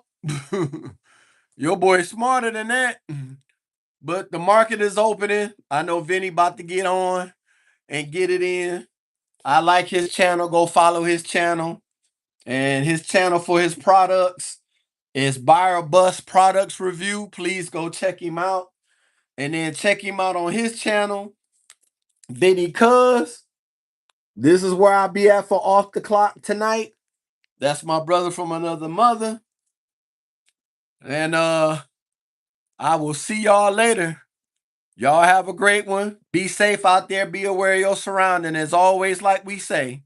Your boy's smarter than that. But the market is opening. I know Vinny about to get on and get it in. I like his channel. Go follow his channel. And his channel for his products is Buyer Bust Products Review. Please go check him out. And then check him out on his channel, Vinny Cuz. This is where I'll be at for Off the Clock tonight. That's my brother from another mother. And I will see y'all later. Y'all have a great one. Be safe out there. Be aware of your surroundings. As always, like we say,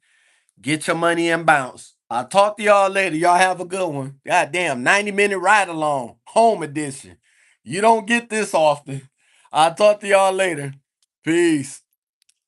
get your money and bounce. I'll talk to y'all later. Y'all have a good one. Goddamn, 90-minute ride along, home edition. You don't get this often. I'll talk to y'all later. Peace.